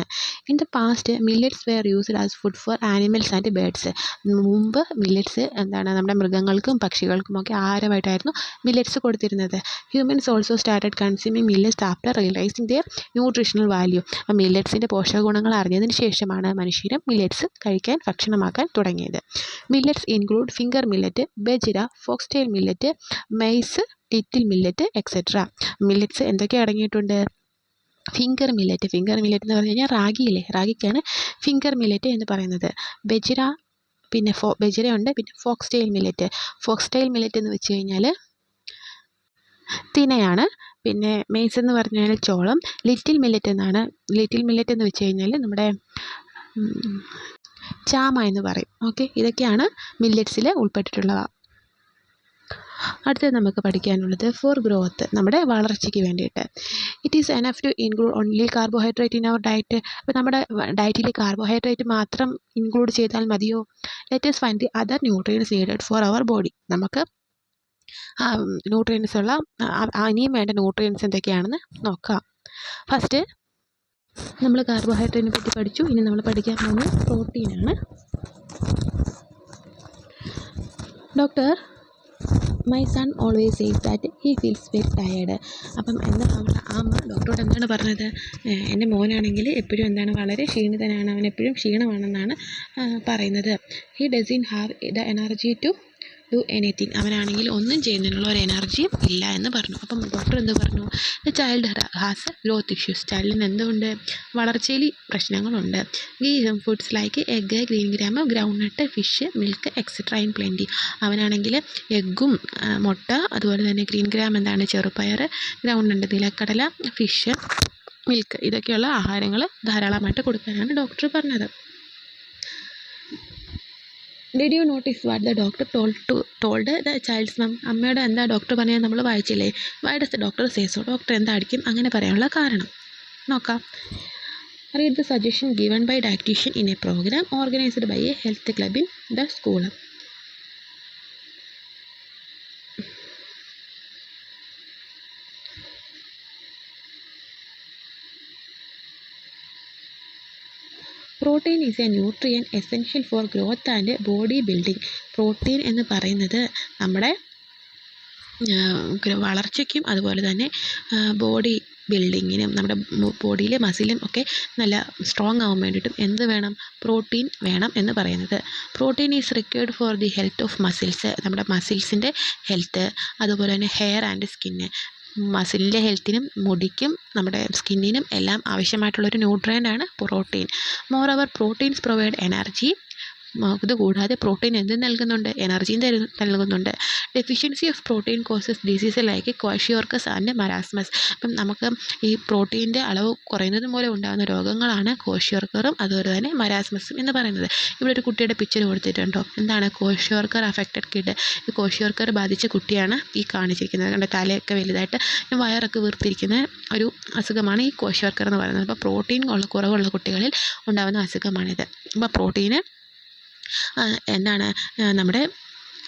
In the past millets were used as food for animals and birds. മുമ്പ് മില്ലറ്റ്സ് എന്താണ്? നമ്മുടെ മൃഗങ്ങൾക്കും പക്ഷികൾക്കുമൊക്കെ ആഹാരമായിട്ടായിരുന്നു മില്ലറ്റ്സ് കൊടുത്തിരുന്നത്. Humans also started consuming millets after realising their nutritional value. അപ്പോൾ മില്ലറ്റ്സിൻ്റെ പോഷകഗുണങ്ങൾ അറിഞ്ഞതിന് ശേഷമാണ് മനുഷ്യരും മില്ലറ്റ്സ് ഭക്ഷണമാക്കാൻ തുടങ്ങിയത്. Millets include finger millet, bajra, foxtail millet, maize, little millet etcetera. Millets എന്തൊക്കെ അടങ്ങിയിട്ടുണ്ട്? ഫിംഗർ മില്ലറ്റ് എന്ന് പറഞ്ഞു കഴിഞ്ഞാൽ റാഗിയില്ലേ, റാഗിക്കാണ് ഫിംഗർ മില്ലറ്റ് എന്ന് പറയുന്നത്. ബെജിര, പിന്നെ ബെജിരയുണ്ട്. പിന്നെ ഫോക്സ്റ്റെയിൽ മില്ലറ്റ് എന്ന് വെച്ച് കഴിഞ്ഞാൽ തിനയാണ്. പിന്നെ മെയ്സ് എന്ന് പറഞ്ഞു കഴിഞ്ഞാൽ ചോളം. ലിറ്റിൽ മില്ലറ്റ് എന്ന് വെച്ച് കഴിഞ്ഞാൽ നമ്മുടെ ചാമ എന്ന് പറയും. ഓക്കെ, ഇതൊക്കെയാണ് മില്ലറ്റ്സിൽ ഉൾപ്പെട്ടിട്ടുള്ളവ. അടുത്തത് നമുക്ക് പഠിക്കാനുള്ളത് ഫോർ ഗ്രോത്ത്, നമ്മുടെ വളർച്ചയ്ക്ക് വേണ്ടിയിട്ട്. It is enough to include only carbohydrate in our diet. അപ്പോൾ നമ്മുടെ ഡയറ്റിൽ കാർബോഹൈഡ്രേറ്റ് മാത്രം ഇൻക്ലൂഡ് ചെയ്താൽ മതിയോ? Let us find the other nutrients needed for our body. നമുക്ക് ന്യൂട്രിയൻസ് ഉള്ള ഇനിയും വേണ്ട ന്യൂട്രിയൻസ് എന്തൊക്കെയാണെന്ന് നോക്കാം. ഫസ്റ്റ് നമ്മൾ കാർബോഹൈഡ്രേറ്റിനെ പറ്റി പഠിച്ചു. ഇനി നമ്മൾ പഠിക്കാൻ പോകുന്നത് പ്രോട്ടീനാണ്. Doctor my son always says that he feels very tired. അപ്പം ഡോക്ടറോട് എന്താണ് പറഞ്ഞത്? എൻ്റെ മോനാണെങ്കിൽ എപ്പോഴും എന്താണ്? വളരെ ക്ഷീണിതനാണ്, അവൻ എപ്പോഴും ക്ഷീണമാണെന്നാണ് പറയുന്നത്. He doesn't have the energy to do anything. അവനാണെങ്കിൽ ഒന്നും ചെയ്യുന്നതിനുള്ള ഒരു എനർജിയും ഇല്ല എന്ന് പറഞ്ഞു. അപ്പം ഡോക്ടർ എന്ത് പറഞ്ഞു? The child has growth issues. ചൈൽഡിന് എന്തുകൊണ്ട്? വളർച്ചയിൽ പ്രശ്നങ്ങളുണ്ട്. Give foods like egg, green gram, groundnut, fish, milk etcetera in plenty. അവനാണെങ്കിൽ എഗ്ഗും മുട്ട, അതുപോലെ തന്നെ ഗ്രീൻ ഗ്രാം എന്താണ്? ചെറുപയർ, ഗ്രൗണ്ട് നട്ട് നിലക്കടല, ഫിഷ്, മിൽക്ക്, ഇതൊക്കെയുള്ള ആഹാരങ്ങൾ ധാരാളമായിട്ട് കൊടുക്കാനാണ് ഡോക്ടർ പറഞ്ഞത്. Did you notice what the doctor told the child's mum? അമ്മയോട് എന്താ ഡോക്ടർ പറഞ്ഞത് നമ്മൾ വായിച്ചില്ലേ? Why does the doctor say so? Doctor എന്തായിരിക്കും അങ്ങനെ പറയാനുള്ള കാരണം? നോക്കാം. Read the suggestion given by dietitian in a programme organised by a health club in the school. Protein is a nutrient essential for growth and body building. Protein എന്ന് പറയുന്നത് നമ്മുടെ വളർച്ചയ്ക്കും അതുപോലെ തന്നെ ബോഡി ബിൽഡിങ്ങിനും നമ്മുടെ ബോഡിയിലെ മസിലും ഒക്കെ നല്ല സ്ട്രോങ് ആവാൻ വേണ്ടിയിട്ടും എന്ത് വേണം? പ്രോട്ടീൻ വേണം എന്ന് പറയുന്നത്. Protein is required for the health of muscles. നമ്മുടെ മസിൽസിൻ്റെ ഹെൽത്ത്, അതുപോലെ തന്നെ ഹെയർ ആൻഡ് സ്കിന്ന്. മസിലിൻ്റെ ഹെൽത്തിനും മുടിക്കും നമ്മുടെ സ്കിന്നിനും എല്ലാം ആവശ്യമായിട്ടുള്ളൊരു ന്യൂട്രിയൻ്റാണ് protein. Moreover proteins provide energy. ഇതുകൂടാതെ പ്രോട്ടീൻ എന്ത് നൽകുന്നുണ്ട്? എനർജിയും നൽകുന്നുണ്ട്. Deficiency of protein causes disease like kwashiorkor and marasmus. അപ്പം നമുക്ക് ഈ പ്രോട്ടീൻ്റെ അളവ് കുറയുന്നത് മൂലം ഉണ്ടാകുന്ന രോഗങ്ങളാണ് ക്വാഷിയോർക്കറും അതുപോലെ തന്നെ മരാസ്മസും എന്ന് പറയുന്നത്. ഇവിടെ ഒരു കുട്ടിയുടെ പിക്ചർ കൊടുത്തിട്ടുണ്ടോ? എന്താണ്? Kwashiorkor affected kid. ഈ ക്വാഷിയോർക്കർ ബാധിച്ച കുട്ടിയാണ് ഈ കാണിച്ചിരിക്കുന്നത്. കണ്ട തലയൊക്കെ വലുതായിട്ട് വയറൊക്കെ വീർത്തിരിക്കുന്ന ഒരു അസുഖമാണ് ഈ ക്വാഷിയോർക്കർ എന്ന് പറയുന്നത്. അപ്പോൾ പ്രോട്ടീൻ കുറവുള്ള കുട്ടികളിൽ ഉണ്ടാകുന്ന അസുഖമാണിത്. അപ്പോൾ പ്രോട്ടീന് എന്താണ്? നമ്മുടെ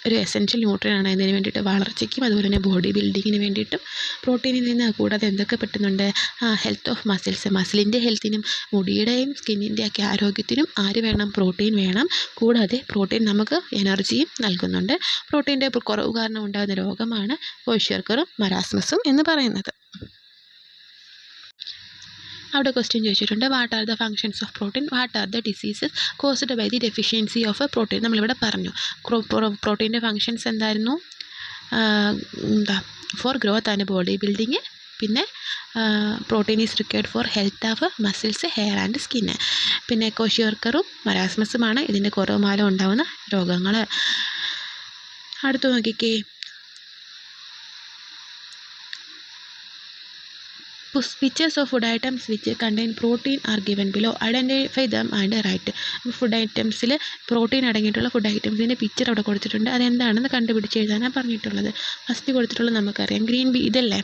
ഒരു എസെൻഷ്യൽ ന്യൂട്രിയനാണ്. ഇതിന് വേണ്ടിയിട്ട് വളർച്ചയ്ക്കും അതുപോലെ തന്നെ ബോഡി ബിൽഡിങ്ങിന് വേണ്ടിയിട്ടും പ്രോട്ടീനിൽ നിന്ന് കൂടാതെ എന്തൊക്കെ പറ്റുന്നുണ്ട്? Health of muscles. മസിലിൻ്റെ ഹെൽത്തിനും മുടിയുടെയും സ്കിന്നിൻ്റെ ഒക്കെ ആരോഗ്യത്തിനും ആര് വേണം? പ്രോട്ടീൻ വേണം. കൂടാതെ പ്രോട്ടീൻ നമുക്ക് എനർജിയും നൽകുന്നുണ്ട്. പ്രോട്ടീൻ്റെ കുറവ് കാരണം ഉണ്ടാകുന്ന രോഗമാണ് ക്വാഷിയോർക്കറും മരാസ്മസും എന്ന് പറയുന്നത്. അവിടെ ക്വസ്റ്റ്യൻ ചോദിച്ചിട്ടുണ്ട്, what are the functions of protein, what are the diseases caused by the deficiency of a protein. നമ്മളിവിടെ പറഞ്ഞു പ്രോട്ടീൻ്റെ ഫങ്ഷൻസ് എന്തായിരുന്നു? For growth and body building, പിന്നെ protein is required for health of muscles, hair and skin. പിന്നെ ക്വാഷിയോർക്കറും മരാസ്മസുമാണ് ഇതിൻ്റെ കുറവ് മൂലം ഉണ്ടാകുന്ന രോഗങ്ങൾ. അടുത്ത് നോക്കിക്കേ, pictures of food items which contain protein are given below. Identify them and write. Food ഐറ്റംസിൽ പ്രോട്ടീൻ അടങ്ങിയിട്ടുള്ള ഫുഡ് ഐറ്റംസിൻ്റെ പിക്ചർ അവിടെ കൊടുത്തിട്ടുണ്ട്. അതെന്താണെന്ന് കണ്ടുപിടിച്ച് എഴുതാനാണ് പറഞ്ഞിട്ടുള്ളത്. ഫസ്റ്റ് കൊടുത്തിട്ടുള്ളത് നമുക്കറിയാം, ഗ്രീൻ ഇതല്ലേ,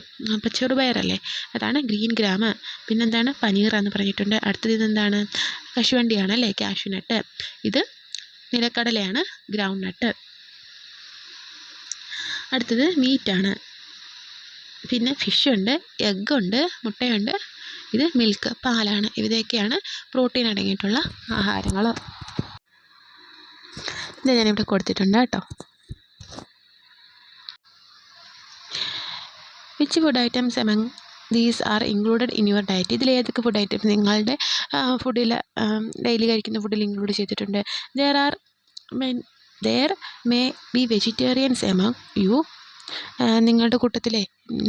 ചെറുപയറല്ലേ, അതാണ് ഗ്രീൻ ഗ്രാം. പിന്നെന്താണ്? പനീറാന്ന് പറഞ്ഞിട്ടുണ്ട്. അടുത്തത് ഇതെന്താണ്? കശുവണ്ടിയാണ് അല്ലേ, കാഷ്യൂനട്ട്. ഇത് നിലക്കടലയാണ്, ഗ്രൗണ്ട് നട്ട്. അടുത്തത് മീറ്റാണ്. പിന്നെ ഫിഷുണ്ട്, എഗ്ഗുണ്ട്, മുട്ടയുണ്ട്. ഇത് മിൽക്ക്, പാലാണ്. ഇവയൊക്കെയാണ് പ്രോട്ടീൻ അടങ്ങിയിട്ടുള്ള ആഹാരങ്ങൾ. ഇത് ഞാനിവിടെ കൊടുത്തിട്ടുണ്ട് കേട്ടോ. Which food items among these are included in your diet. ഇതിൽ ഏതൊക്കെ ഫുഡ് ഐറ്റംസ് നിങ്ങളുടെ ഫുഡിൽ ഡെയിലി കഴിക്കുന്ന ഫുഡിൽ ഇൻക്ലൂഡ് ചെയ്തിട്ടുണ്ട്? There may be vegetarians among you. നിങ്ങളുടെ കൂട്ടത്തിലെ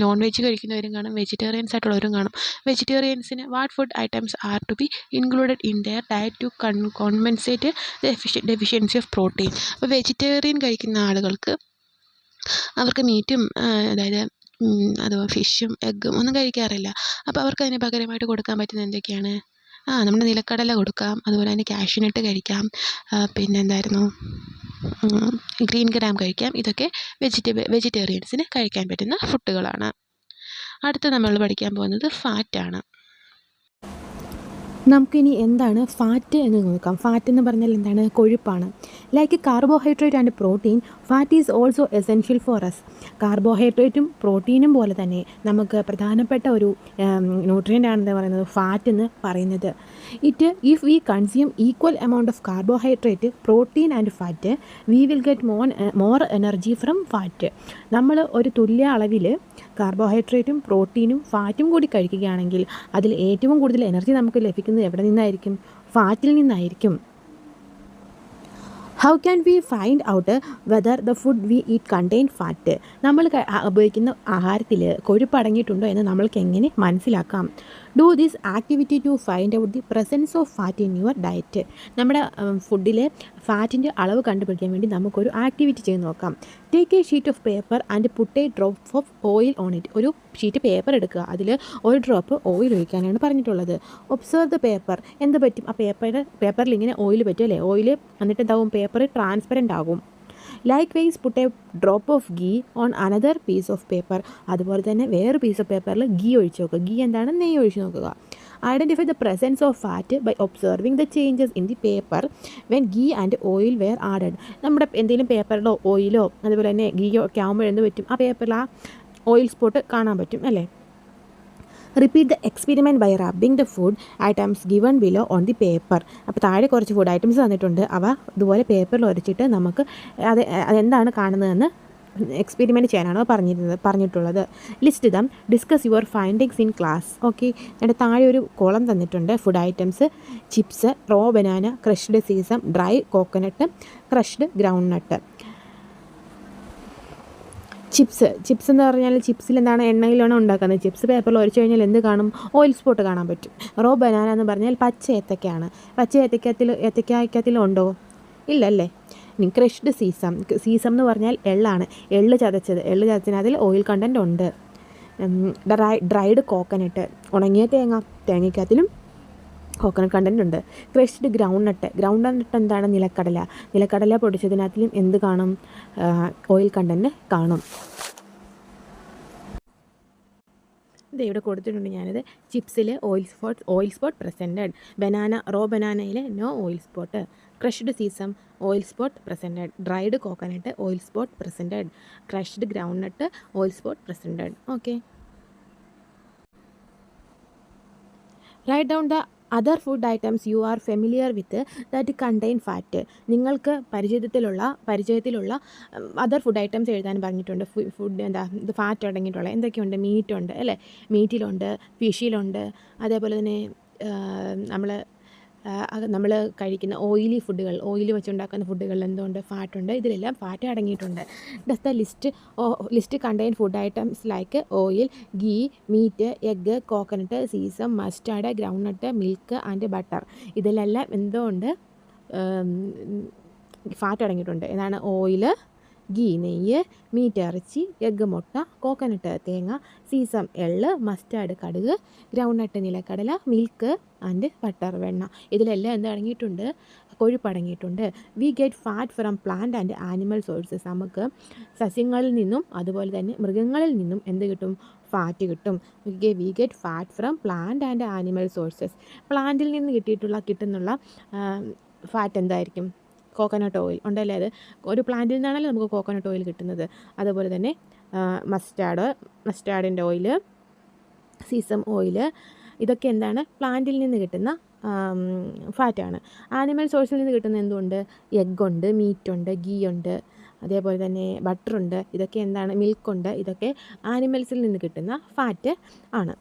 നോൺ വെജ് കഴിക്കുന്നവരും കാണും, വെജിറ്റേറിയൻസ് ആയിട്ടുള്ളവരും കാണും. വെജിറ്റേറിയൻസിന് what food items are to be included in their diet to compensate deficiency of protein. അപ്പോൾ വെജിറ്റേറിയൻ കഴിക്കുന്ന ആളുകൾക്ക് അവർക്ക് മീറ്റും അതായത് അതുപോലെ ഫിഷും എഗ്ഗും ഒന്നും കഴിക്കാറില്ല. അപ്പോൾ അവർക്ക് അതിന് പകരമായിട്ട് കൊടുക്കാൻ പറ്റുന്ന എന്തൊക്കെയാണ്? നമ്മുടെ നിലക്കടല കൊടുക്കാം, അതുപോലെ തന്നെ കാഷ്യൂനട്ട് കഴിക്കാം, പിന്നെന്തായിരുന്നു, ഗ്രീൻ ഗ്രാം കഴിക്കാം. ഇതൊക്കെ വെജിറ്റേറിയൻസിന് കഴിക്കാൻ പറ്റുന്ന ഫുഡുകളാണ്. അടുത്ത് നമ്മൾ പഠിക്കാൻ പോകുന്നത് ഫാറ്റാണ്. നമുക്കിനി എന്താണ് ഫാറ്റ് എന്ന് നോക്കാം. ഫാറ്റ് എന്ന് പറഞ്ഞാൽ എന്താണ്? കൊഴുപ്പാണ്. Like carbohydrate and protein, fat is also essential for us. കാർബോഹൈഡ്രേറ്റും പ്രോട്ടീനും പോലെ തന്നെ നമുക്ക് പ്രധാനപ്പെട്ട ഒരു ന്യൂട്രിയൻ്റ് ആണെന്ന് പറയുന്നത് ഫാറ്റ് എന്ന് പറയുന്നത്. If we consume equal amount of carbohydrate, protein and fat, we will get more energy from fat. നമ്മൾ ഒരു തുല്യ അളവിൽ കാർബോഹൈഡ്രേറ്റും പ്രോട്ടീനും ഫാറ്റും കൂടി കഴിക്കുകയാണെങ്കിൽ അതിൽ ഏറ്റവും കൂടുതൽ എനർജി നമുക്ക് ലഭിക്കുന്നത് എവിടെ നിന്നായിരിക്കും? ഫാറ്റിൽ നിന്നായിരിക്കും. How can we find out whether the food we eat contain fat? നമ്മൾ ഉപയോഗിക്കുന്ന ആഹാരത്തിൽ കൊഴുപ്പ് അടങ്ങിയിട്ടുണ്ടോ എന്ന് നമ്മൾക്ക് എങ്ങനെ മനസ്സിലാക്കാം? Do this activity to find out the presence of fat in your diet. നമ്മുടെ ഫുഡിലെ ഫാറ്റിൻ്റെ അളവ് കണ്ടുപിടിക്കാൻ വേണ്ടി നമുക്കൊരു ആക്ടിവിറ്റി ചെയ്ത് നോക്കാം. Take A sheet of paper and put a drop of oil on it. ഒരു ഷീറ്റ് പേപ്പർ എടുക്കുക, അതിൽ ഒരു ഡ്രോപ്പ് ഓയിൽ ഒഴിക്കാനാണ് പറഞ്ഞിട്ടുള്ളത്. Observe the paper. എന്ത് പറ്റും? ആ പേപ്പറിൽ ഇങ്ങനെ ഓയിൽ പറ്റും അല്ലേ? ഓയിൽ എന്നിട്ട് എന്താവും? പേപ്പർ ട്രാൻസ്പെറൻ്റ് ആകും. Likewise put a drop of ghee on another piece of paper. അതുപോലെ തന്നെ വേറൊരു പീസ് ഓഫ് പേപ്പറിൽ ഗീ ഒഴിച്ച് നോക്കുക. ഗീ എന്താണ്? നെയ്യ് ഒഴിച്ച് നോക്കുക. Identify the presence of fat by observing the changes in the paper when ghee and oil were added. നമ്മുടെ എന്തെങ്കിലും പേപ്പറിലോ ഓയിലോ അതുപോലെ തന്നെ ഗീയോ ഒക്കെ ആകുമ്പോൾ എന്ത് പറ്റും? ആ പേപ്പറിൽ ആ ഓയിൽ സ്പോട്ട് കാണാൻ പറ്റും അല്ലേ? Repeat the experiment by rubbing the food items given below on the paper. അപ്പോൾ താഴെ കുറച്ച് ഫുഡ് ഐറ്റംസ് തന്നിട്ടുണ്ട്. അവ ഇതുപോലെ പേപ്പറിൽ ഉരച്ചിട്ട് നമുക്ക് അതെന്താണ് കാണുന്നതെന്ന് എക്സ്പെരിമെൻറ്റ് ചെയ്യാനാണ് പറഞ്ഞിട്ടുള്ളത്. List them, discuss your findings in class. Okay, എന്നിട്ട് താഴെ ഒരു കോളം തന്നിട്ടുണ്ട്. Food items: chips, raw banana, crushed sesame, dry coconut, crushed groundnut. Chips എന്ന് പറഞ്ഞാൽ ചിപ്സിൽ എന്താണ്, എണ്ണയിലാണ് ഉണ്ടാക്കുന്നത്. ചിപ്സ് പേപ്പറിൽ ഒഴിച്ചു കഴിഞ്ഞാൽ എന്ത് കാണും? ഓയിൽ സ്പോട്ട് കാണാൻ പറ്റും. റോ ബനാന എന്ന് പറഞ്ഞാൽ പച്ച ഏത്തക്കയാണ്. പച്ച ഏത്തക്കത്തിൽ ഉണ്ടോ? ഇല്ല അല്ലേ. ഇനി ക്രഷ്ഡ് സീസം എന്ന് പറഞ്ഞാൽ എള്ളാണ്. എള്ള് ചതച്ചതിനകത്തിൽ ഓയിൽ കണ്ടൻറ്റ് ഉണ്ട്. ഡ്രൈഡ് കോക്കനട്ട്, ഉണങ്ങിയ തേങ്ങയ്ക്കകത്തിലും കോക്കനട്ട് കണ്ടൻറ്റ് ഉണ്ട്. ക്രഷ്ഡ് ഗ്രൗണ്ട് നട്ട് എന്താണ്? നിലക്കടല പൊടിച്ചതിനകത്തിലും എന്ത് കാണും? ഓയിൽ കണ്ടൻറ്റ് കാണും. ഇത് ഇവിടെ കൊടുത്തിട്ടുണ്ട് ഞാനിത്. ചിപ്സിൽ ഓയിൽ സ്പോട്ട് പ്രസൻറ്റഡ്. റോ ബനാനയിൽ no oil spot. Crushed sesame oil spot presented. Dried coconut oil spot presented. Crushed groundnut oil spot presented. Okay, right down the other food items you are familiar with that contain fat. നിങ്ങൾക്ക് പരിചയത്തിലുള്ള other food items എഴുതാൻ പറഞ്ഞിട്ടുണ്ട്. ഇത് fat അടങ്ങിയിട്ടുള്ള എന്തൊക്കെയുണ്ട്? മീറ്റുണ്ട് അല്ലേ, മീറ്റിലുണ്ട്, ഫിഷിലുണ്ട്, അതേപോലെ തന്നെ നമ്മൾ കഴിക്കുന്ന ഓയിൽ വെച്ചുണ്ടാക്കുന്ന ഫുഡുകളിൽ എന്തുണ്ട്? ഫാറ്റുണ്ട്. ഇതിലെല്ലാം ഫാറ്റ് അടങ്ങിയിട്ടുണ്ട്. Does the list contain food items like oil, ghee, meat, egg, coconut, sesame, mustard, ground nut, milk and butter. ഇതിലെല്ലാം എന്തുണ്ട്? ഫാറ്റ് അടങ്ങിയിട്ടുണ്ട്. ഏതാണ്? ഓയിൽ, ഗീ നെയ്യ്, മീറ്റ് ഇറച്ചി, എഗ്ഗ് മുട്ട, കോക്കനട്ട് തേങ്ങ, സീസം എള്ള്, മസ്റ്റാർഡ് കടുക്, ഗ്രൗണ്ട് നട്ട് നിലക്കടല, മിൽക്ക് ആൻഡ് ബട്ടർ വെണ്ണ. ഇതിലെല്ലാം എന്ത് അടങ്ങിയിട്ടുണ്ട്? കൊഴുപ്പ് അടങ്ങിയിട്ടുണ്ട്. We get fat from plant and animal sources. നമുക്ക് സസ്യങ്ങളിൽ നിന്നും അതുപോലെ തന്നെ മൃഗങ്ങളിൽ നിന്നും എന്ത് കിട്ടും? ഫാറ്റ് കിട്ടും. We get fat from plant and animal sources. പ്ലാന്റിൽ നിന്ന് കിട്ടുന്നുള്ള ഫാറ്റ് എന്തായിരിക്കും? കോക്കനട്ട് ഓയിൽ ഉണ്ടല്ലേ. അത് ഒരു പ്ലാന്റിൽ നിന്നാണല്ലോ നമുക്ക് കോക്കനട്ട് ഓയിൽ കിട്ടുന്നത്. അതുപോലെ തന്നെ മസ്റ്റാർഡിൻ്റെ ഓയിൽ, സീസം ഓയിൽ, ഇതൊക്കെ എന്താണ്? പ്ലാന്റിൽ നിന്ന് കിട്ടുന്ന ഫാറ്റാണ്. ആനിമൽ സോഴ്സിൽ നിന്ന് കിട്ടുന്ന എന്തുണ്ട്? എഗ്ഗുണ്ട്, മീറ്റുണ്ട്, ഗീ ഉണ്ട്, അതേപോലെ തന്നെ ബട്ടറുണ്ട്. ഇതൊക്കെ എന്താണ്? മിൽക്കുണ്ട്. ഇതൊക്കെ ആനിമൽസിൽ നിന്ന് കിട്ടുന്ന ഫാറ്റ് ആണ്.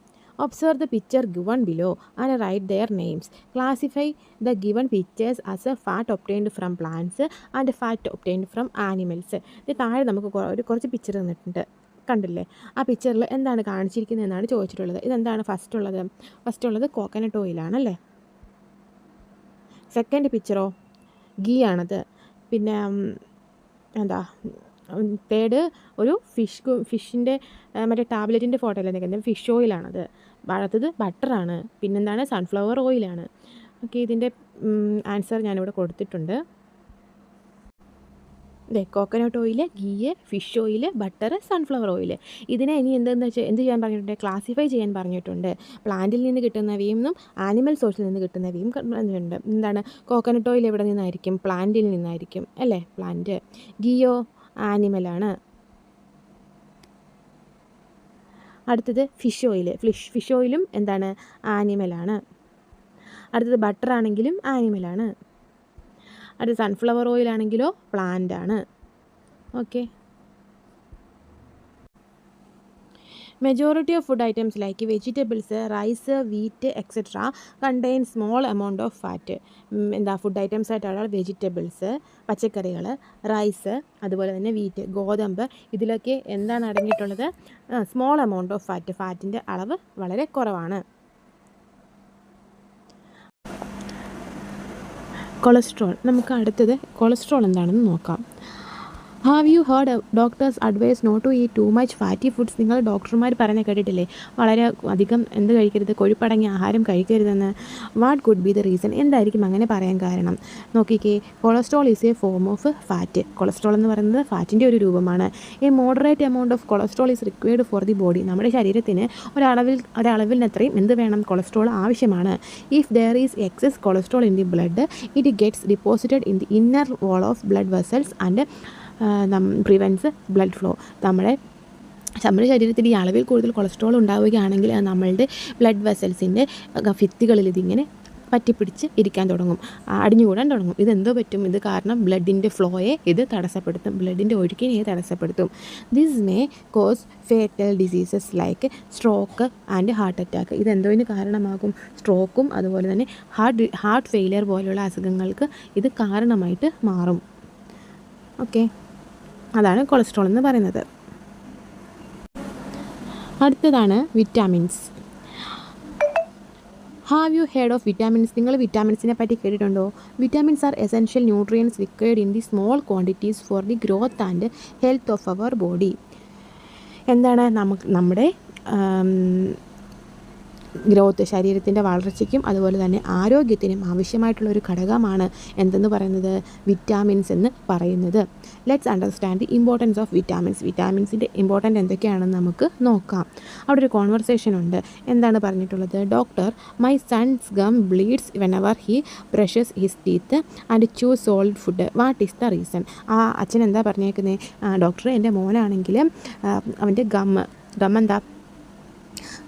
Observe the picture given below and write their names. Classify the given pictures as a fat obtained from plants and fat obtained from animals. ഇത് താഴെ നമുക്ക് കുറച്ച് പിക്ചർ തന്നിട്ടുണ്ട്, കണ്ടില്ലേ? ആ പിക്ചറിൽ എന്താണ് കാണിച്ചിരിക്കുന്നതെന്നാണ് ചോദിച്ചിട്ടുള്ളത്. ഇതെന്താണ് ഫസ്റ്റ് ഉള്ളത് കോക്കനട്ട് ഓയിലാണല്ലേ. സെക്കൻഡ് പിക്ചറോ ഗീ ആണത്. പിന്നെ തേർഡ് ഒരു ഫിഷിൻ്റെ മറ്റേ ടാബ്ലറ്റിൻ്റെ ഫോട്ടോ അല്ലേ നിൽക്കുന്നത്, ഫിഷ് ഓയിലാണത്. അടുത്തത് ബട്ടറാണ്. പിന്നെന്താണ്? സൺഫ്ലവർ ഓയിലാണ്. ഓക്കെ, ഇതിൻ്റെ ആൻസർ ഞാനിവിടെ കൊടുത്തിട്ടുണ്ട്. Coconut oil, ghee, fish oil, butter, sunflower oil. ഇതിനെ ഇനി എന്ത് ചെയ്യാൻ പറഞ്ഞിട്ടുണ്ട്? ക്ലാസിഫൈ ചെയ്യാൻ പറഞ്ഞിട്ടുണ്ട്. പ്ലാന്റിൽ നിന്ന് കിട്ടുന്നവയും ആനിമൽ സോഴ്സിൽ നിന്ന് കിട്ടുന്നവയും പറഞ്ഞിട്ടുണ്ട്. എന്താണ്? കോക്കനട്ട് ഓയിൽ എവിടെ നിന്നായിരിക്കും? പ്ലാന്റിൽ നിന്നായിരിക്കും അല്ലേ, പ്ലാന്റ്. ഗീയോ ആനിമലാണ്. അടുത്തത് ഫിഷ് ഓയിലും എന്താണ്? ആനിമലാണ്. അടുത്തത് ബട്ടർ ആണെങ്കിലും ആനിമലാണ്. അടുത്തത് സൺഫ്ലവർ ഓയിലാണെങ്കിലോ പ്ലാന്റ് ആണ്. Okay, Majority of food items like vegetables, rice, wheat, etc. contain small amount of fat. എന്താ ഫുഡ് ഐറ്റംസ് ആയിട്ടുള്ള വെജിറ്റബിൾസ്, പച്ചക്കറികൾ, റൈസ്, അതുപോലെ തന്നെ വീറ്റ്, ഗോതമ്പ്, ഇതിലൊക്കെ എന്താണ് അടങ്ങിയിട്ടുള്ളത്? സ്മോൾ എമൗണ്ട് ഓഫ് ഫാറ്റിൻ്റെ അളവ് വളരെ കുറവാണ്. കൊളസ്ട്രോൾ. നമുക്ക് അടുത്തത് കൊളസ്ട്രോൾ എന്താണെന്ന് നോക്കാം. Have you heard doctors advice not to eat too much fatty foods? നിങ്ങൾ ഡോക്ടർമാർ പറഞ്ഞ് കേട്ടിട്ടില്ലേ വളരെ അധികം എന്ത് കഴിക്കരുത്? കൊഴുപ്പടങ്ങിയ ആഹാരം കഴിക്കരുതെന്ന്. What could be the reason? എന്തായിരിക്കും അങ്ങനെ പറയാൻ കാരണം? നോക്കിക്കേ, cholesterol is a form of fat. Cholesterol എന്ന് പറയുന്നത് ഫാറ്റിൻ്റെ ഒരു രൂപമാണ്. A moderate amount of cholesterol is required for the body. നമ്മുടെ ശരീരത്തിന് ഒരളവിനത്രയും എന്ത് വേണം? കൊളസ്ട്രോൾ ആവശ്യമാണ്. If there is excess cholesterol in the blood it gets deposited in the inner wall of blood vessels and prevents blood flow. നമ്മുടെ നമ്മുടെ ശരീരത്തിൽ ഈ അളവിൽ കൂടുതൽ കൊളസ്ട്രോൾ ഉണ്ടാവുകയാണെങ്കിൽ അത് നമ്മളുടെ ബ്ലഡ് വെസൽസിൻ്റെ ഭിത്തികളിൽ ഇതിങ്ങനെ പറ്റിപ്പിടിച്ച് ഇരിക്കാൻ തുടങ്ങും, അടിഞ്ഞുകൂടാൻ തുടങ്ങും. ഇതെന്തോ പറ്റും? ഇത് കാരണം ബ്ലഡിൻ്റെ ഫ്ലോയെ ഇത് തടസ്സപ്പെടുത്തും, ബ്ലഡിൻ്റെ ഒഴുക്കിനെ ഇത് തടസ്സപ്പെടുത്തും. This may cause fatal diseases like stroke and heart attack. ഇതെന്തോതിന് കാരണമാകും? സ്ട്രോക്കും അതുപോലെ തന്നെ ഹാർട്ട് ഫെയിലിയർ പോലെയുള്ള അസുഖങ്ങൾക്ക് ഇത് കാരണമായിട്ട് മാറും. ഓക്കെ, അതാണ് കൊളസ്ട്രോൾ എന്ന് പറയുന്നത്. അടുത്തതാണ് vitamins. Have you heard of vitamins? നിങ്ങൾ വിറ്റാമിൻസിനെ പറ്റി കേട്ടിട്ടുണ്ടോ? Vitamins are essential nutrients required in the small quantities for the growth and health of our body. എന്താണ് നമ്മുടെ ഗ്രോത്ത്, ശരീരത്തിൻ്റെ വളർച്ചയ്ക്കും അതുപോലെ തന്നെ ആരോഗ്യത്തിനും ആവശ്യമായിട്ടുള്ളൊരു ഘടകമാണ് എന്തെന്ന് പറയുന്നത്? വിറ്റാമിൻസ് എന്ന് പറയുന്നത്. Let's understand the importance of vitamins. വിറ്റാമിൻസിൻ്റെ ഇമ്പോർട്ടൻ്റ് എന്തൊക്കെയാണെന്ന് നമുക്ക് നോക്കാം. അവിടെ ഒരു കോൺവെർസേഷൻ ഉണ്ട്. എന്താണ് പറഞ്ഞിട്ടുള്ളത്? Doctor, my son's gum bleeds whenever he brushes his teeth and chews solid food. What is the reason? ആ അച്ഛൻ എന്താ പറഞ്ഞേക്കുന്നത്? ഡോക്ടർ, എൻ്റെ മോനാണെങ്കിൽ അവൻ്റെ ഗം എന്താ,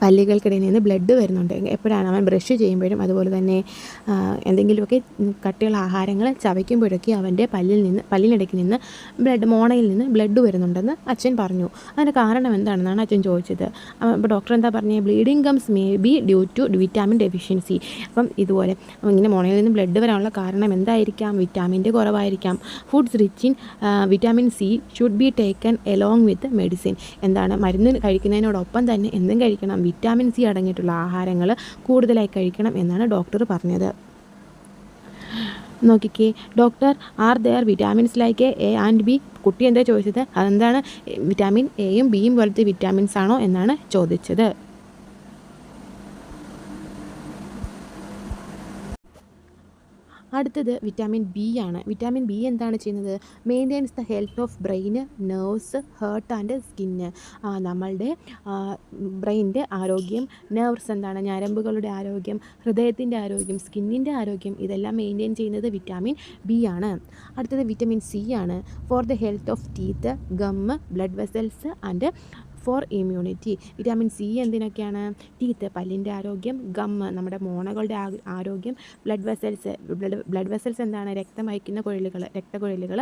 പല്ലുകൾക്കിടയിൽ നിന്ന് ബ്ലഡ് വരുന്നുണ്ട്. എപ്പോഴാണ് അവൻ ബ്രഷ് ചെയ്യുമ്പോഴും അതുപോലെ തന്നെ എന്തെങ്കിലുമൊക്കെ കട്ടിയുള്ള ആഹാരങ്ങൾ ചവയ്ക്കുമ്പോഴൊക്കെ അവൻ്റെ പല്ലിനിടയ്ക്ക് നിന്ന് മോണയിൽ നിന്ന് ബ്ലഡ് വരുന്നുണ്ടെന്ന് അച്ഛൻ പറഞ്ഞു. അതിൻ്റെ കാരണം എന്താണെന്നാണ് അച്ഛൻ ചോദിച്ചത്. അപ്പോൾ ഡോക്ടർ എന്താ പറഞ്ഞത്? Bleeding gums may be due to vitamin deficiency. അപ്പം ഇതുപോലെ ഇങ്ങനെ മോണയിൽ നിന്ന് ബ്ലഡ് വരാനുള്ള കാരണം എന്തായിരിക്കാം? വിറ്റാമിൻ്റെ കുറവായിരിക്കാം. Foods rich in vitamin C should be taken along with medicine. എന്താണ്, മരുന്ന് കഴിക്കുന്നതിനോടൊപ്പം തന്നെ എന്തും കഴിക്കണം, വിറ്റാമിൻ സി അടങ്ങിയിട്ടുള്ള ആഹാരങ്ങൾ കൂടുതലായി കഴിക്കണം എന്നാണ് ഡോക്ടർ പറഞ്ഞത്. നോക്കിക്കേ, doctor, are there vitamins like A and B? കുട്ടി എന്താ ചോദിച്ചത്? അതെന്താണ്, വിറ്റാമിൻ എയും ബിയും പോലത്തെ വിറ്റാമിൻസ് ആണോ എന്നാണ് ചോദിച്ചത്. അടുത്തത് വിറ്റാമിൻ ബി ആണ്. വിറ്റാമിൻ ബി എന്താണ് ചെയ്യുന്നത്? Maintains the health of brain, nerves, heart and skin. നമ്മളുടെ ബ്രെയിനിൻ്റെ ആരോഗ്യം, നെർവ്സ് എന്താണ്, ഞരമ്പുകളുടെ ആരോഗ്യം, ഹൃദയത്തിൻ്റെ ആരോഗ്യം, സ്കിന്നിൻ്റെ ആരോഗ്യം, ഇതെല്ലാം മെയിൻറ്റെയിൻ ചെയ്യുന്നത് വിറ്റാമിൻ ബി ആണ്. അടുത്തത് വിറ്റാമിൻ സി ആണ്. For the health of teeth, gum, blood vessels and for immunity. Vitamin C എന്തിനൊക്കെയാണ്? ടീത്ത്, പല്ലിൻ്റെ ആരോഗ്യം, ഗമ്മ്, നമ്മുടെ മോണകളുടെ ആരോഗ്യം, ബ്ലഡ് വെസൽസ് എന്താണ്? രക്തം വഹിക്കുന്ന രക്തക്കുഴലുകൾ,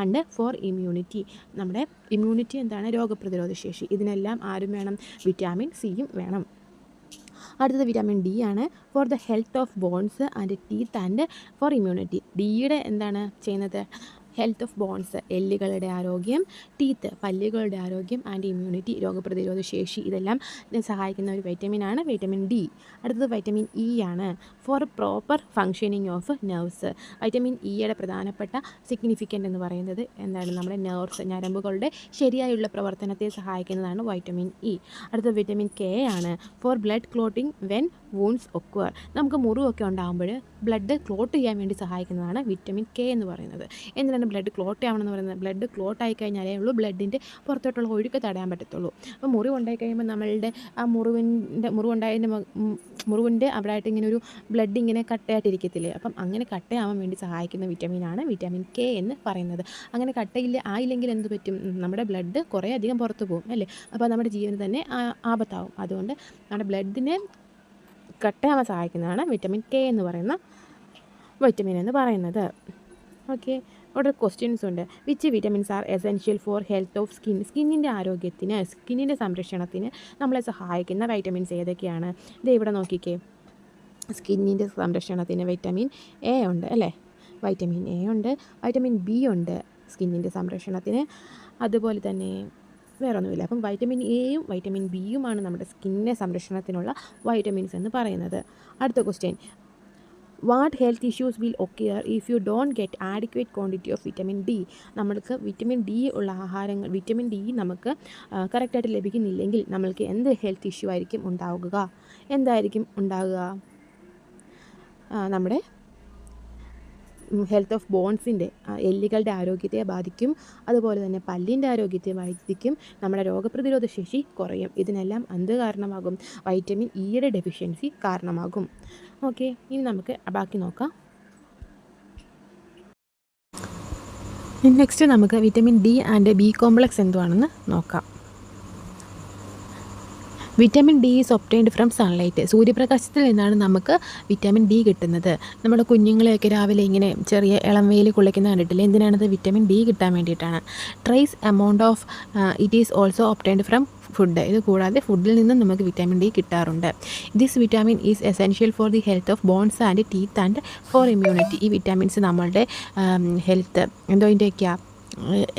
ആൻഡ് ഫോർ ഇമ്മ്യൂണിറ്റി, നമ്മുടെ ഇമ്മ്യൂണിറ്റി എന്താണ്? രോഗപ്രതിരോധ ശേഷി. ഇതിനെല്ലാം ആരും വേണം? വിറ്റാമിൻ സിയും വേണം. അടുത്തത് വിറ്റാമിൻ ഡി ആണ്. For the health of bones and teeth and for immunity. ഡിയുടെ എന്താണ് ചെയ്യുന്നത്? ഹെൽത്ത് ഓഫ് ബോൺസ്, എല്ലുകളുടെ ആരോഗ്യം, ടീത്ത്, പല്ലുകളുടെ ആരോഗ്യം, ആൻഡ് ഇമ്മ്യൂണിറ്റി, രോഗപ്രതിരോധ ശേഷി, ഇതെല്ലാം സഹായിക്കുന്ന ഒരു വൈറ്റമിനാണ് വിറ്റാമിൻ ഡി. അടുത്തത് വൈറ്റമിൻ ഇ ആണ്. Four proper functioning of nerves. Vitamin ഇയുടെ പ്രധാനപ്പെട്ട സിഗ്നിഫിക്കൻ്റ് എന്ന് പറയുന്നത് എന്താണ്? നമ്മുടെ നെർവ്സ്, ഞരമ്പുകളുടെ ശരിയായുള്ള പ്രവർത്തനത്തെ സഹായിക്കുന്നതാണ് വൈറ്റമിൻ ഇ. അടുത്തത് വിറ്റാമിൻ കെ ആണ്. Four blood clotting when wounds occur. നമുക്ക് മുറിവൊക്കെ ഉണ്ടാകുമ്പോൾ ബ്ലഡ് ക്ലോട്ട് ചെയ്യാൻ വേണ്ടി സഹായിക്കുന്നതാണ് വിറ്റാമിൻ കെ എന്ന് പറയുന്നത്. എന്തിനാണ് ബ്ലഡ് ക്ലോട്ട് ആവണമെന്ന് പറയുന്നത്? ബ്ലഡ് ക്ലോട്ട് ആയി കഴിഞ്ഞാലേ ഉള്ളൂ ബ്ലഡിൻ്റെ പുറത്തോട്ടുള്ള ഒഴുക്ക് തടയാൻ പറ്റത്തുള്ളൂ. അപ്പോൾ മുറിവുണ്ടായി കഴിയുമ്പോൾ നമ്മളുടെ ആ മുറിവിൻ്റെ അവിടെ ആയിട്ട് ഇങ്ങനെ ഒരു ബ്ലഡ് ഇങ്ങനെ കട്ടയായിട്ടിരിക്കത്തില്ലേ? അപ്പം അങ്ങനെ കട്ടയാവാൻ വേണ്ടി സഹായിക്കുന്ന വിറ്റാമിനാണ് വിറ്റാമിൻ കെ എന്ന് പറയുന്നത്. അങ്ങനെ ആയില്ലെങ്കിൽ എന്ത് പറ്റും? നമ്മുടെ ബ്ലഡ് കുറേ അധികം പുറത്ത് പോകും അല്ലേ? അപ്പോൾ നമ്മുടെ ജീവന് തന്നെ ആപത്താവും. അതുകൊണ്ട് നമ്മുടെ ബ്ലഡിനെ കട്ടയാവാൻ സഹായിക്കുന്നതാണ് വിറ്റാമിൻ കെ എന്ന് പറയുന്ന വൈറ്റമിൻ എന്ന് പറയുന്നത്. ഓക്കെ, അവിടെ ക്വസ്റ്റ്യൻസ് ഉണ്ട്. Which vitamins R essential for health of skin? സ്കിന്നിൻ്റെ ആരോഗ്യത്തിന്, സ്കിന്നിൻ്റെ സംരക്ഷണത്തിന് നമ്മളെ സഹായിക്കുന്ന വൈറ്റമിൻസ് ഏതൊക്കെയാണ്? ഇത് ഇവിടെ നോക്കിക്കേ. സ്കിന്നിൻ്റെ സംരക്ഷണത്തിന് വൈറ്റമിൻ എ ഉണ്ട് അല്ലേ? വൈറ്റമിൻ എ ഉണ്ട്, വൈറ്റമിൻ ബി ഉണ്ട് സ്കിന്നിൻ്റെ സംരക്ഷണത്തിന്, അതുപോലെ തന്നെ വേറെ ഒന്നുമില്ല. അപ്പം വൈറ്റമിൻ എയും വൈറ്റമിൻ ബിയുമാണ് നമ്മുടെ സ്കിന്നിൻ്റെ സംരക്ഷണത്തിനുള്ള വൈറ്റമിൻസ് എന്ന് പറയുന്നത്. അടുത്ത question, what health issues will occur if you don't get adequate quantity of vitamin D? നമ്മൾക്ക് വിറ്റമിൻ ഡി ഉള്ള ആഹാരങ്ങൾ, വിറ്റമിൻ ഡി നമുക്ക് കറക്റ്റായിട്ട് ലഭിക്കുന്നില്ലെങ്കിൽ നമ്മൾക്ക് എന്ത് ഹെൽത്ത് ഇഷ്യൂ ആയിരിക്കും ഉണ്ടാവുക? എന്തായിരിക്കും ഉണ്ടാകുക? നമ്മുടെ ഹെൽത്ത് ഓഫ് ബോൺസിൻ്റെ, എല്ലുകളുടെ ആരോഗ്യത്തെ ബാധിക്കും, അതുപോലെ തന്നെ പല്ലിൻ്റെ ആരോഗ്യത്തെ ബാധിക്കും, നമ്മുടെ രോഗപ്രതിരോധ ശേഷി കുറയും. ഇതിനെല്ലാം എന്ത് കാരണമാകും? വൈറ്റമിൻ ഇയുടെ ഡെഫിഷ്യൻസി കാരണമാകും. ഓക്കെ, ഇനി നമുക്ക് ബാക്കി നോക്കാം. നെക്സ്റ്റ് നമുക്ക് vitamin D and B complex എന്തുവാണെന്ന് നോക്കാം. Vitamin D is obtained from sunlight. സൂര്യപ്രകാശത്തിൽ നിന്നാണ് നമുക്ക് വിറ്റാമിൻ ഡി കിട്ടുന്നത്. നമ്മുടെ കുഞ്ഞുങ്ങളെയൊക്കെ രാവിലെ ഇങ്ങനെ ചെറിയ ഇളം വെയിൽ കൊള്ളിക്കുന്ന കണ്ടിട്ടില്ലേ? എന്തിനാണത്? വിറ്റാമിൻ ഡി കിട്ടാൻ വേണ്ടിയിട്ടാണ്. Trace amount of it is also obtained from food. ഇത് കൂടാതെ ഫുഡിൽ നിന്നും നമുക്ക് വിറ്റാമിൻ ഡി കിട്ടാറുണ്ട്. This vitamin is essential for the health of bones and teeth and for immunity. ഈ വിറ്റാമിൻസ് നമ്മളുടെ ഹെൽത്ത് ഇതിൻ്റെയൊക്കെയാണ്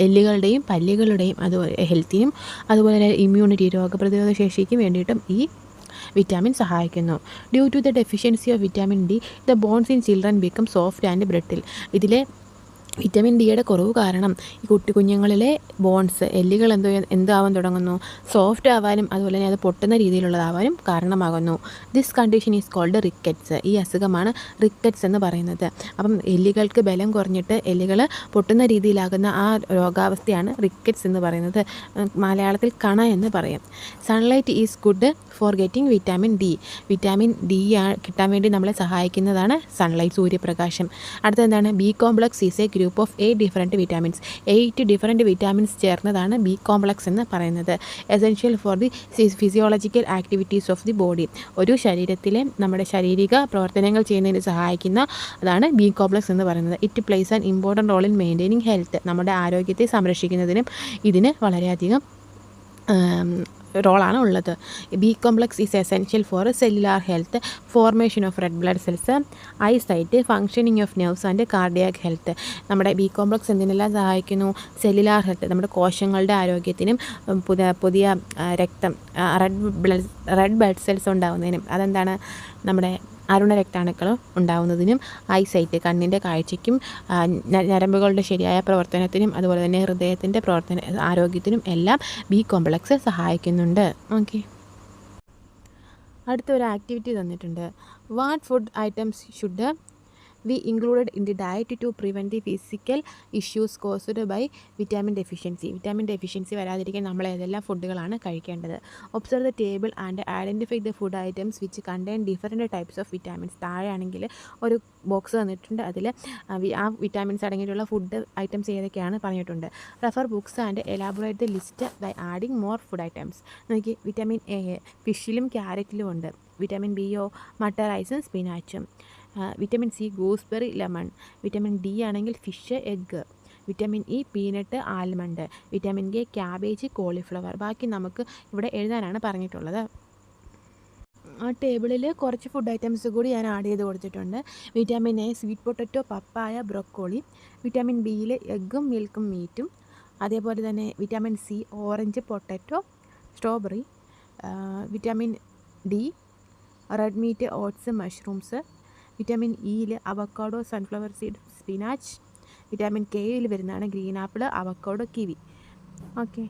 എല്ലുകളുടെയും പല്ലുകളുടെയും അതുപോലെ ഹെൽത്തിനും അതുപോലെ തന്നെ ഇമ്മ്യൂണിറ്റി രോഗപ്രതിരോധ ശേഷിക്കും വേണ്ടിയിട്ടും ഈ വിറ്റാമിൻ സഹായിക്കുന്നു. Due to the deficiency of vitamin D the bones in children become soft and brittle. ഇതിലെ വിറ്റാമിൻ ഡിയുടെ കുറവ് കാരണം ഈ കുഞ്ഞുങ്ങളിലെ ബോൺസ് എല്ലുകൾ എന്താവാൻ തുടങ്ങുന്നു? സോഫ്റ്റ് ആവാനും അതുപോലെ തന്നെ അത് പൊട്ടുന്ന രീതിയിലുള്ളതാവാനും കാരണമാകുന്നു. This condition is called rickets. ഈ അസുഖമാണ് റിക്കറ്റ്സ് എന്ന് പറയുന്നത്. അപ്പം എല്ലുകൾക്ക് ബലം കുറഞ്ഞിട്ട് എല്ലുകൾ പൊട്ടുന്ന രീതിയിലാകുന്ന ആ രോഗാവസ്ഥയാണ് റിക്കറ്റ്സ് എന്ന് പറയുന്നത്. മലയാളത്തിൽ കണ എന്ന് പറയും. Sunlight is good for getting vitamin D. Vitamin D കിട്ടാൻ വേണ്ടി നമ്മളെ സഹായിക്കുന്നതാണ് സൺലൈറ്റ്, സൂര്യപ്രകാശം. അടുത്തെന്താണ്? B complex is a group of 8 different vitamins. 8 different vitamins ചേർന്നതാണ് ബി കോംപ്ലക്സ് എന്ന് പറയുന്നത്. Essential for the physiological activities of the body. ഒരു ശരീരത്തിലെ നമ്മുടെ ശാരീരിക പ്രവർത്തനങ്ങൾ ചെയ്യുന്നതിന് സഹായിക്കുന്ന അതാണ് ബി കോംപ്ലക്സ് എന്ന് പറയുന്നത്. It plays an important role in maintaining health. നമ്മുടെ ആരോഗ്യത്തെ സംരക്ഷിക്കുന്നതിനും ഇതിന് വളരെയധികം റോളാണ് ഉള്ളത്. B complex is essential for cellular health, formation of red blood cells, eyesight, functioning of nerves and cardiac health. നമ്മുടെ ബി കോംപ്ലക്സ് എന്തിനെല്ലാം സഹായിക്കുന്നു? സെല്ലുലാർ ഹെൽത്ത്, നമ്മുടെ കോശങ്ങളുടെ ആരോഗ്യത്തിനും പുതിയ രക്തം റെഡ് ബ്ലഡ് സെൽസ് ഉണ്ടാകുന്നതിനും, അതെന്താണ് നമ്മുടെ അരുണരക്താണുക്കൾ ഉണ്ടാകുന്നതിനും, ഐസൈറ്റ് കണ്ണിൻ്റെ കാഴ്ചയ്ക്കും ഞരമ്പുകളുടെ ശരിയായ പ്രവർത്തനത്തിനും അതുപോലെ തന്നെ ഹൃദയത്തിൻ്റെ ആരോഗ്യത്തിനും എല്ലാം ബി കോംപ്ലക്സ് സഹായിക്കുന്നുണ്ട്. ഓക്കെ, അടുത്തൊരു ആക്ടിവിറ്റി തന്നിട്ടുണ്ട്. What food items should we included in the diet to prevent the physical issues caused by vitamin deficiency. Vitamin deficiency വരാതിരിക്കാൻ നമ്മൾ ഏതെല്ലാം ഫുഡുകളാണ് കഴിക്കേണ്ടത്? Observe the table and identify the food items which contain different types of vitamins. താഴെയാണെങ്കിൽ ഒരു box തന്നിട്ടുണ്ട്. അതിൽ ആ vitamins അടങ്ങിയിട്ടുള്ള ഫുഡ് ഐറ്റംസ് ഏതൊക്കെയാണ് പറഞ്ഞിട്ടുണ്ട്. Refer books and elaborate the list by adding more food items. നോക്കി, വിറ്റാമിൻ എ ഫിഷിലും ക്യാരറ്റിലും ഉണ്ട്. വിറ്റാമിൻ ബിയോ മട്ട റൈസും സ്പിനാച്ചും. Vitamin C gooseberry lemon. Vitamin D ആണെങ്കിൽ fish egg. Vitamin E peanut almond. Vitamin K cabbage cauliflower. ബാക്കി നമുക്ക് ഇവിടെ എഴുതാനാണ് പറഞ്ഞിട്ടുള്ളത്. ആ ടേബിളിൽ കുറച്ച് ഫുഡ് ഐറ്റംസ് കൂടി ഞാൻ ആഡ് ചെയ്ത് കൊടുത്തിട്ടുണ്ട്. Vitamin A sweet potato, papaya, broccoli. Vitamin ബിയിൽ എഗ്ഗും മിൽക്കും മീറ്റും. അതേപോലെ തന്നെ vitamin C orange, potato, strawberry. Vitamin D red meat, oats, mushrooms. Vitamin ഇയിൽ avocado, sunflower seed, spinach. Vitamin കെയിൽ വരുന്നതാണ് green apple, avocado, kiwi. Okay,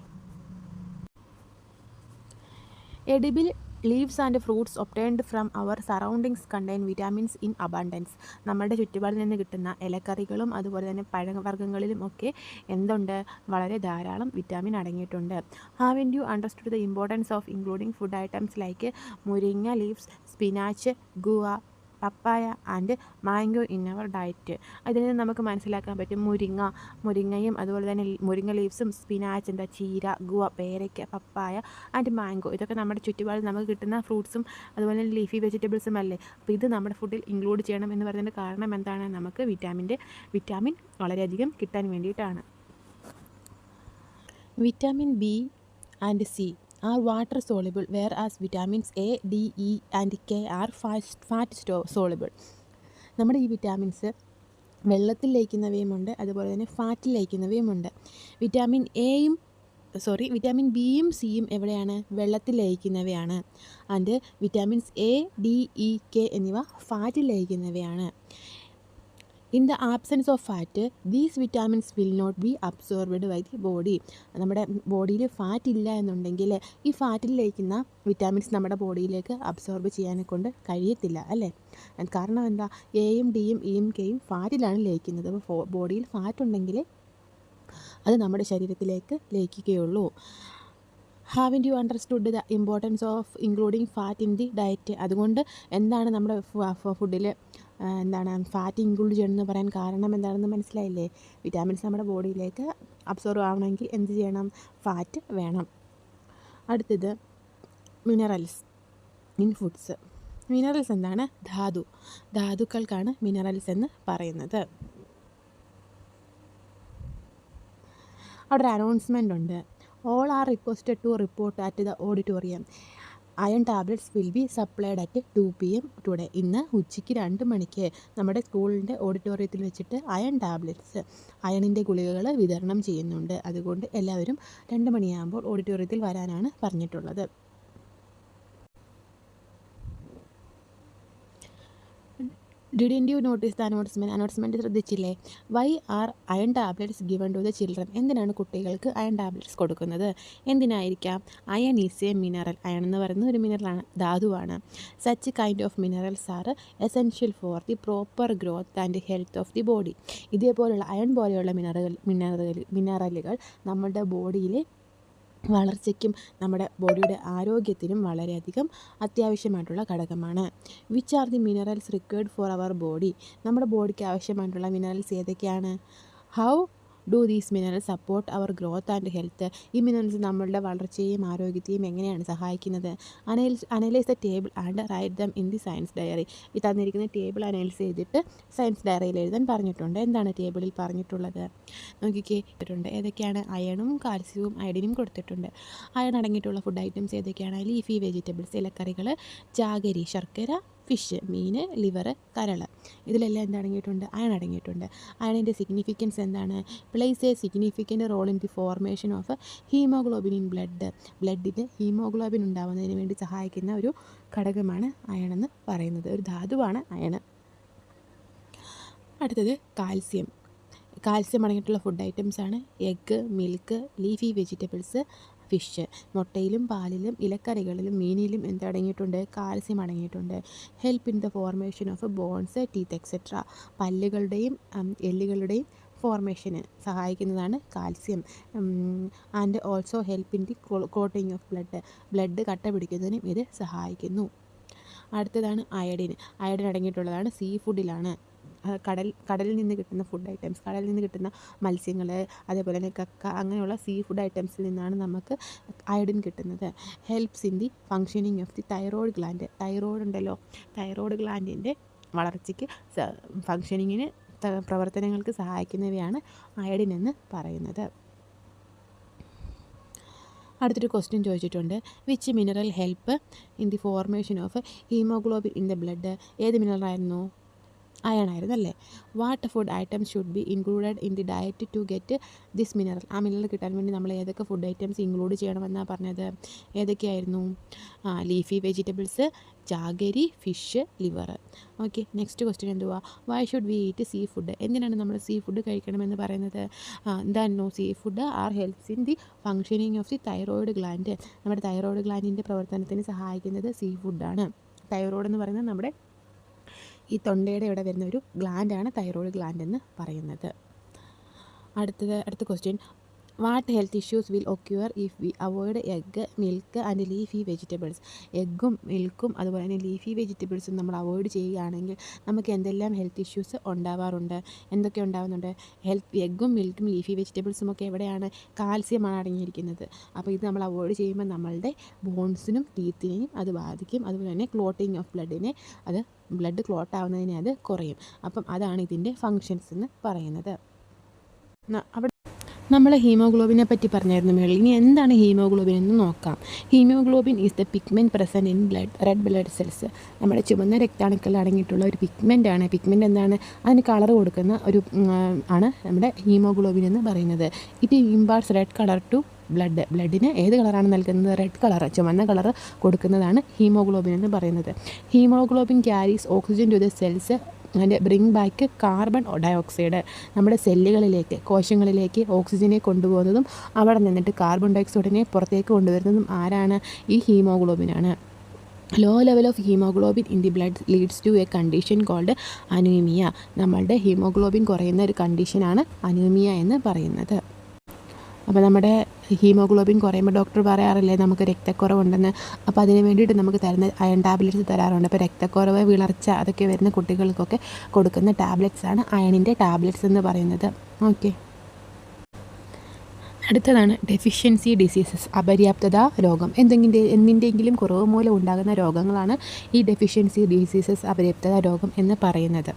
edible leaves and fruits obtained from our surroundings contain vitamins in abundance. നമ്മുടെ ചുറ്റുപാടിൽ നിന്ന് കിട്ടുന്ന ഇലക്കറികളും അതുപോലെ തന്നെ പഴവർഗ്ഗങ്ങളിലും ഒക്കെ എന്തുണ്ട്? വളരെ ധാരാളം വിറ്റാമിൻ അടങ്ങിയിട്ടുണ്ട്. Haven't you understood the importance of including food items like മുരിങ്ങ leaves, spinach, guava, papaya and mango in our diet. അതിൽ നിന്ന് നമുക്ക് മനസ്സിലാക്കാൻ പറ്റും മുരിങ്ങയും അതുപോലെ തന്നെ മുരിങ്ങ ലീവ്സും, സ്പിനാച്ച്, ചീര, ഗുവ, പേരയ്ക്ക, പപ്പായ ആൻഡ് മാംഗോ, ഇതൊക്കെ നമ്മുടെ ചുറ്റുപാടിൽ നമുക്ക് കിട്ടുന്ന ഫ്രൂട്ട്സും അതുപോലെ തന്നെ ലീഫി വെജിറ്റബിൾസും അല്ലേ. അപ്പോൾ ഇത് നമ്മുടെ ഫുഡിൽ ഇൻക്ലൂഡ് ചെയ്യണം എന്ന് പറയുന്നതിൻ്റെ കാരണം എന്താണ്? നമുക്ക് വിറ്റാമിൻ വളരെയധികം കിട്ടാൻ വേണ്ടിയിട്ടാണ്. Vitamin B and C are water soluble, whereas vitamins A, D, E and K are fat soluble. നമ്മുടെ ഈ വിറ്റാമിൻസ് വെള്ളത്തിൽ ലയിക്കുന്നവയുമുണ്ട് അതുപോലെ തന്നെ ഫാറ്റിൽ ലയിക്കുന്നവയുമുണ്ട്. വിറ്റാമിൻ ബിയും സിയും എവിടെയാണ്? വെള്ളത്തിൽ ലയിക്കുന്നവയാണ്. And vitamins A, D, E, K എന്നിവ ഫാറ്റിൽ ലയിക്കുന്നവയാണ്. In the absence of fat these vitamins will not be absorbed by the body. നമ്മുടെ ബോഡിയിൽ ഫാറ്റ് ഇല്ല എന്നുണ്ടെങ്കിൽ ഈ ഫാറ്റിൽ ലയിക്കുന്ന വിറ്റാമിൻസ് നമ്മുടെ ബോഡിയിലേക്ക് അബ്സോർബ് ചെയ്യാനെ കൊണ്ട് കഴിയത്തില്ല അല്ലേ. കാരണം എന്താ? എയും ഡിയും ഇയും കെയും ഫാറ്റിലാണ് ലയിക്കുന്നത്. അപ്പോൾ ബോഡിയിൽ ഫാറ്റ് ഉണ്ടെങ്കിൽ അത് നമ്മുടെ ശരീരത്തിലേക്ക് ലയിക്കുകയുള്ളൂ. Haven't you understood the importance of including fat in the diet? അതുകൊണ്ട് എന്താണ് നമ്മുടെ ഫുഡിൽ ഫാറ്റ് ഇൻക്ലൂഡ് ചെയ്യണമെന്ന് പറയാൻ കാരണം എന്താണെന്ന് മനസ്സിലായില്ലേ? വിറ്റാമിൻസ് നമ്മുടെ ബോഡിയിലേക്ക് അബ്സോർവ് ആവണമെങ്കിൽ എന്ത് ചെയ്യണം? ഫാറ്റ് വേണം. അടുത്തത് മിനറൽസ് ഇൻ ഫുഡ്സ്. മിനറൽസ് എന്താണ്? ധാതുക്കൾക്കാണ് മിനറൽസ് എന്ന് പറയുന്നത്. അവിടെ ഒരു അനൗൺസ്മെൻ്റ് ഉണ്ട്. All are requested to report at the auditorium. Iron tablets will be supplied at 2 PM today. ഇന്ന് ഉച്ചയ്ക്ക് 2 മണിക്ക് നമ്മുടെ സ്കൂളിൻ്റെ ഓഡിറ്റോറിയത്തിൽ വെച്ചിട്ട് അയണിൻ്റെ ഗുളികകൾ വിതരണം ചെയ്യുന്നുണ്ട്. അതുകൊണ്ട് എല്ലാവരും 2 മണിയാകുമ്പോൾ ഓഡിറ്റോറിയത്തിൽ വരാനാണ് പറഞ്ഞിട്ടുള്ളത്. Didn't you notice the announcement ശ്രദ്ധിച്ചില്ലേ? Why are iron tablets given to the children. എന്തിനാണ് കുട്ടികൾക്ക് അയൺ ടാബ്ലറ്റ്സ് കൊടുക്കുന്നത്? എന്തിനായിരിക്കാം? Iron is a mineral. Iron എന്ന് പറയുന്നത് ഒരു മിനറലാണ്, ധാതുവാണ്. Such kind of minerals are essential for the proper growth and health of the body. ഇതേപോലുള്ള അയൺ പോലെയുള്ള മിനറലുകൾ നമ്മുടെ ബോഡിയിലെ വളർച്ചയ്ക്കും നമ്മുടെ ബോഡിയുടെ ആരോഗ്യത്തിനും വളരെയധികം അത്യാവശ്യമായിട്ടുള്ള ഘടകമാണ്. Which are the minerals required for our body. നമ്മുടെ ബോഡിക്ക് ആവശ്യമായിട്ടുള്ള മിനറൽസ് ഏതൊക്കെയാണ്? How do these minerals support our growth and health. ഈ മിനറൽസ് നമ്മളുടെ വളർച്ചയെയും ആരോഗ്യത്തെയും എങ്ങനെയാണ് സഹായിക്കുന്നത്? Analyse the table and write them in the science diary. ഈ തന്നിരിക്കുന്ന ടേബിൾ അനലൈസ് ചെയ്തിട്ട് സയൻസ് ഡയറിയിൽ എഴുതാൻ പറഞ്ഞിട്ടുണ്ട്. എന്താണ് ടേബിളിൽ പറഞ്ഞിട്ടുള്ളത്? നോക്കിക്കേ, ഏതൊക്കെയാണ്? അയണും കാൽസ്യവും അയഡിനും കൊടുത്തിട്ടുണ്ട്. അയൺ അടങ്ങിയിട്ടുള്ള ഫുഡ് ഐറ്റംസ് ഏതൊക്കെയാണ്? ലീഫി വെജിറ്റബിൾസ്, ഇലക്കറികൾ, ജാഗരി, ശർക്കര, ഫിഷ്, മീൻ, ലിവർ, കരൾ. ഇതിലെല്ലാം എന്തടങ്ങിയിട്ടുണ്ട്? അയൺ അടങ്ങിയിട്ടുണ്ട്. അയണിൻ്റെ സിഗ്നിഫിക്കൻസ് എന്താണ്? Plays a significant role in the formation of haemoglobin in blood. ബ്ലഡിൽ ഹീമോഗ്ലോബിൻ ഉണ്ടാകുന്നതിന് വേണ്ടി സഹായിക്കുന്ന ഒരു ഘടകമാണ് അയൺ എന്ന് പറയുന്നത്. ഒരു ധാതുവാണ് അയൺ. അടുത്തത് കാൽസ്യം. കാൽസ്യം അടങ്ങിയിട്ടുള്ള ഫുഡ് ഐറ്റംസാണ് egg, milk, leafy vegetables, fish. മുട്ടയിലും പാലിലും ഇലക്കറികളിലും മീനിലും എന്തടങ്ങിയിട്ടുണ്ട്? കാൽസ്യം അടങ്ങിയിട്ടുണ്ട്. Help in the formation of bones, teeth etcetera. പല്ലുകളുടെയും എല്ലുകളുടെയും ഫോർമേഷന് സഹായിക്കുന്നതാണ് calcium. And also help in the clotting of blood കട്ട പിടിക്കുന്നതിനും ഇത് സഹായിക്കുന്നു. അടുത്തതാണ് അയഡിൻ. അയഡിൻ അടങ്ങിയിട്ടുള്ളതാണ് സീ ഫുഡിലാണ്. കടലിൽ നിന്ന് കിട്ടുന്ന ഫുഡ് ഐറ്റംസ്, കടലിൽ നിന്ന് കിട്ടുന്ന മത്സ്യങ്ങൾ, അതേപോലെ തന്നെ കക്ക, അങ്ങനെയുള്ള സീ ഫുഡ് ഐറ്റംസിൽ നിന്നാണ് നമുക്ക് അയഡിൻ കിട്ടുന്നത്. Helps in the functioning of the thyroid gland. Thyroid ഉണ്ടല്ലോ, തൈറോയ്ഡ് ഗ്ലാൻഡിൻ്റെ വളർച്ചയ്ക്ക് ഫങ്ഷനിങ്ങിന് പ്രവർത്തനങ്ങൾക്ക് സഹായിക്കുന്നവയാണ് അയഡിൻ എന്ന് പറയുന്നത്. അടുത്തൊരു ക്വസ്റ്റ്യൻ ചോദിച്ചിട്ടുണ്ട്. Which mineral help in the formation of haemoglobin in the blood. ഏത് മിനറലായിരുന്നു? അയൺ ആയിരുന്നു അല്ലേ? What food items should be included in the diet to get this mineral. ആ മിനറൽ കിട്ടാൻ വേണ്ടി നമ്മൾ ഏതൊക്കെ ഫുഡ് ഐറ്റംസ് ഇൻക്ലൂഡ് ചെയ്യണമെന്നാണ് പറഞ്ഞത്? ഏതൊക്കെയായിരുന്നു? Leafy vegetables, jaggery, fish, liver. Okay, next question എന്തുവാ? Why should we eat sea food. എന്തിനാണ് നമ്മൾ സീ ഫുഡ് കഴിക്കണമെന്ന് പറയുന്നത്? എന്തായിരുന്നു? Sea food R helps in the functioning of the thyroid gland. നമ്മുടെ തൈറോയ്ഡ് ഗ്ലാൻഡിൻ്റെ പ്രവർത്തനത്തിന് സഹായിക്കുന്നത് സീ ഫുഡാണ്. തൈറോയ്ഡ് എന്ന് പറയുന്നത് നമ്മുടെ ഈ തൊണ്ടയുടെ ഇവിടെ വരുന്ന ഒരു ഗ്ലാൻഡാണ് തൈറോയ്ഡ് ഗ്ലാൻഡ് എന്ന് പറയുന്നത്. അടുത്ത question. What health issues will occur if we avoid egg, milk and leafy vegetables. എഗ്ഗും മിൽക്കും അതുപോലെ തന്നെ ലീഫി വെജിറ്റബിൾസും നമ്മൾ അവോയ്ഡ് ചെയ്യുകയാണെങ്കിൽ നമുക്ക് എന്തെല്ലാം ഹെൽത്ത് ഇഷ്യൂസ് ഉണ്ടാവാറുണ്ട്? എന്തൊക്കെ ഉണ്ടാകുന്നുണ്ട്? എഗ്ഗും മിൽക്കും ലീഫി വെജിറ്റബിൾസും ഒക്കെ എവിടെയാണ്? കാൽസ്യമാണ് അടങ്ങിയിരിക്കുന്നത്. അപ്പോൾ ഇത് നമ്മൾ അവോയ്ഡ് ചെയ്യുമ്പോൾ നമ്മളുടെ ബോൺസിനും ടീത്തിനെയും അത് ബാധിക്കും. അതുപോലെ തന്നെ ക്ലോട്ടിങ് ഓഫ് ബ്ലഡിനെ, അത് ബ്ലഡ് ക്ലോട്ട് ആവുന്നതിനെ അത് കുറയും. അപ്പം അതാണ് ഇതിൻ്റെ ഫങ്ഷൻസ് എന്ന് പറയുന്നത്. അവിടെ നമ്മൾ ഹീമോഗ്ലോബിനെ പറ്റി പറഞ്ഞായിരുന്നു മേളിൽ. ഇനി എന്താണ് ഹീമോഗ്ലോബിൻ എന്ന് നോക്കാം. Haemoglobin is the pigment present in red blood cells. നമ്മുടെ ചുവന്ന രക്താണുക്കളിൽ അടങ്ങിയിട്ടുള്ള ഒരു പിഗ്മെൻ്റ് ആണ്. പിഗ്മെൻ്റ് എന്താണ്? അതിന് കളർ കൊടുക്കുന്ന ഒരു ആണ് നമ്മുടെ ഹീമോഗ്ലോബിൻ എന്ന് പറയുന്നത്. It imparts red colour to ബ്ലഡിന് ഏത് കളറാണ് നൽകുന്നത്? റെഡ് കളർ, ചുവന്ന കളർ കൊടുക്കുന്നതാണ് ഹീമോഗ്ലോബിൻ എന്ന് പറയുന്നത്. Haemoglobin carries oxygen to the cells and bring back carbon dioxide. നമ്മുടെ സെല്ലുകളിലേക്ക്, കോശങ്ങളിലേക്ക് ഓക്സിജനെ കൊണ്ടുപോകുന്നതും അവിടെ നിന്നിട്ട് കാർബൺ ഡയോക്സൈഡിനെ പുറത്തേക്ക് കൊണ്ടുവരുന്നതും ആരാണ്? ഈ ഹീമോഗ്ലോബിനാണ്. Low level of haemoglobin in the blood leads to a condition called anaemia. നമ്മളുടെ ഹീമോഗ്ലോബിൻ കുറയുന്ന ഒരു കണ്ടീഷനാണ് അനീമിയ എന്ന് പറയുന്നത്. അപ്പോൾ നമ്മുടെ ഹീമോഗ്ലോബിൻ കുറയുമ്പോൾ ഡോക്ടർ പറയാറില്ലേ നമുക്ക് രക്തക്കുറവുണ്ടെന്ന്. അപ്പോൾ അതിന് വേണ്ടിയിട്ട് നമുക്ക് തരുന്ന അയൺ ടാബ്ലറ്റ്സ് തരാറുണ്ട്. അപ്പോൾ രക്തക്കുറവ്, വിളർച്ച അതൊക്കെ വരുന്ന കുട്ടികൾക്കൊക്കെ കൊടുക്കുന്ന ടാബ്ലറ്റ്സാണ് അയണിൻ്റെ ടാബ്ലറ്റ്സ് എന്ന് പറയുന്നത്. ഓക്കെ, അടുത്തതാണ് ഡെഫിഷ്യൻസി ഡിസീസസ്, അപര്യാപ്തത രോഗം. എന്തിൻ്റെയെങ്കിലും കുറവ് മൂലം ഉണ്ടാകുന്ന രോഗങ്ങളാണ് ഈ ഡെഫിഷ്യൻസി ഡിസീസസ്, അപര്യാപ്തത രോഗം എന്ന് പറയുന്നത്.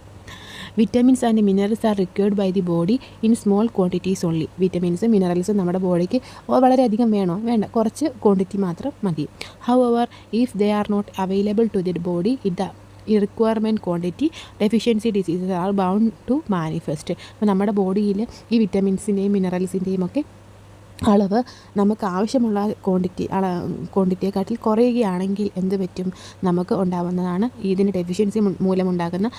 Vitamins and minerals are required by the body in small quantities only. വിറ്റമിൻസും മിനറൽസും നമ്മുടെ ബോഡിക്ക് വളരെയധികം വേണോ? വേണ്ട, കുറച്ച് ക്വാണ്ടിറ്റി മാത്രം മതി. However if they are not available to the body ഈ requirement quantity deficiency diseases are bound to manifest. അപ്പോൾ നമ്മുടെ ബോഡിയിൽ ഈ വിറ്റമിൻസിൻ്റെയും മിനറൽസിൻ്റെയും ഒക്കെ അളവ് നമുക്ക് ആവശ്യമുള്ള ക്വാണ്ടിറ്റിയെക്കാട്ടിൽ കുറയുകയാണെങ്കിൽ എന്ത് പറ്റും? നമുക്ക് ഉണ്ടാകുന്നതാണ് ഇതിന് ഡെഫിഷ്യൻസി മൂലമുണ്ടാകുന്ന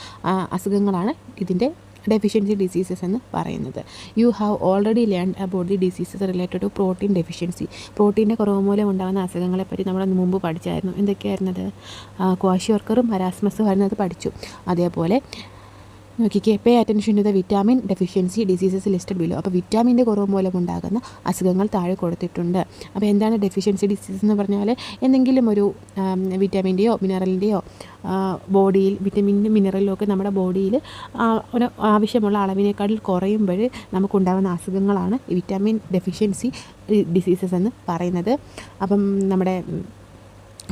അസുഖങ്ങളാണ് ഇതിൻ്റെ ഡെഫിഷ്യൻസി ഡിസീസസ് എന്ന് പറയുന്നത്. You have already learned about the diseases related to protein deficiency. പ്രോട്ടീൻ്റെ കുറവ് മൂലം ഉണ്ടാകുന്ന അസുഖങ്ങളെപ്പറ്റി നമ്മൾ മുമ്പ് പഠിച്ചായിരുന്നു. എന്തൊക്കെയായിരുന്നത്? ക്വാഷിയോർക്കറും മരാസ്മസും വരുന്നത് പഠിച്ചു. അതേപോലെ നോക്കിക്കേ, pay attention to the vitamin deficiency diseases listed below. അപ്പോൾ വിറ്റാമിൻ്റെ കുറവ് മൂലം ഉണ്ടാകുന്ന അസുഖങ്ങൾ താഴെ കൊടുത്തിട്ടുണ്ട്. അപ്പോൾ എന്താണ് ഡെഫിഷ്യൻസി ഡിസീസ് എന്ന് പറഞ്ഞാൽ? എന്തെങ്കിലും ഒരു വിറ്റാമിൻ്റെയോ മിനറലിൻ്റെയോ ബോഡിയിൽ, വിറ്റമിനും മിനറലും ഒക്കെ നമ്മുടെ ബോഡിയിൽ ഒരു ആവശ്യമുള്ള അളവിനേക്കാൾ കുറയുമ്പോൾ നമുക്കുണ്ടാകുന്ന അസുഖങ്ങളാണ് വിറ്റാമിൻ ഡെഫിഷ്യൻസി ഡിസീസസ് എന്ന് പറയുന്നത്. അപ്പം നമ്മുടെ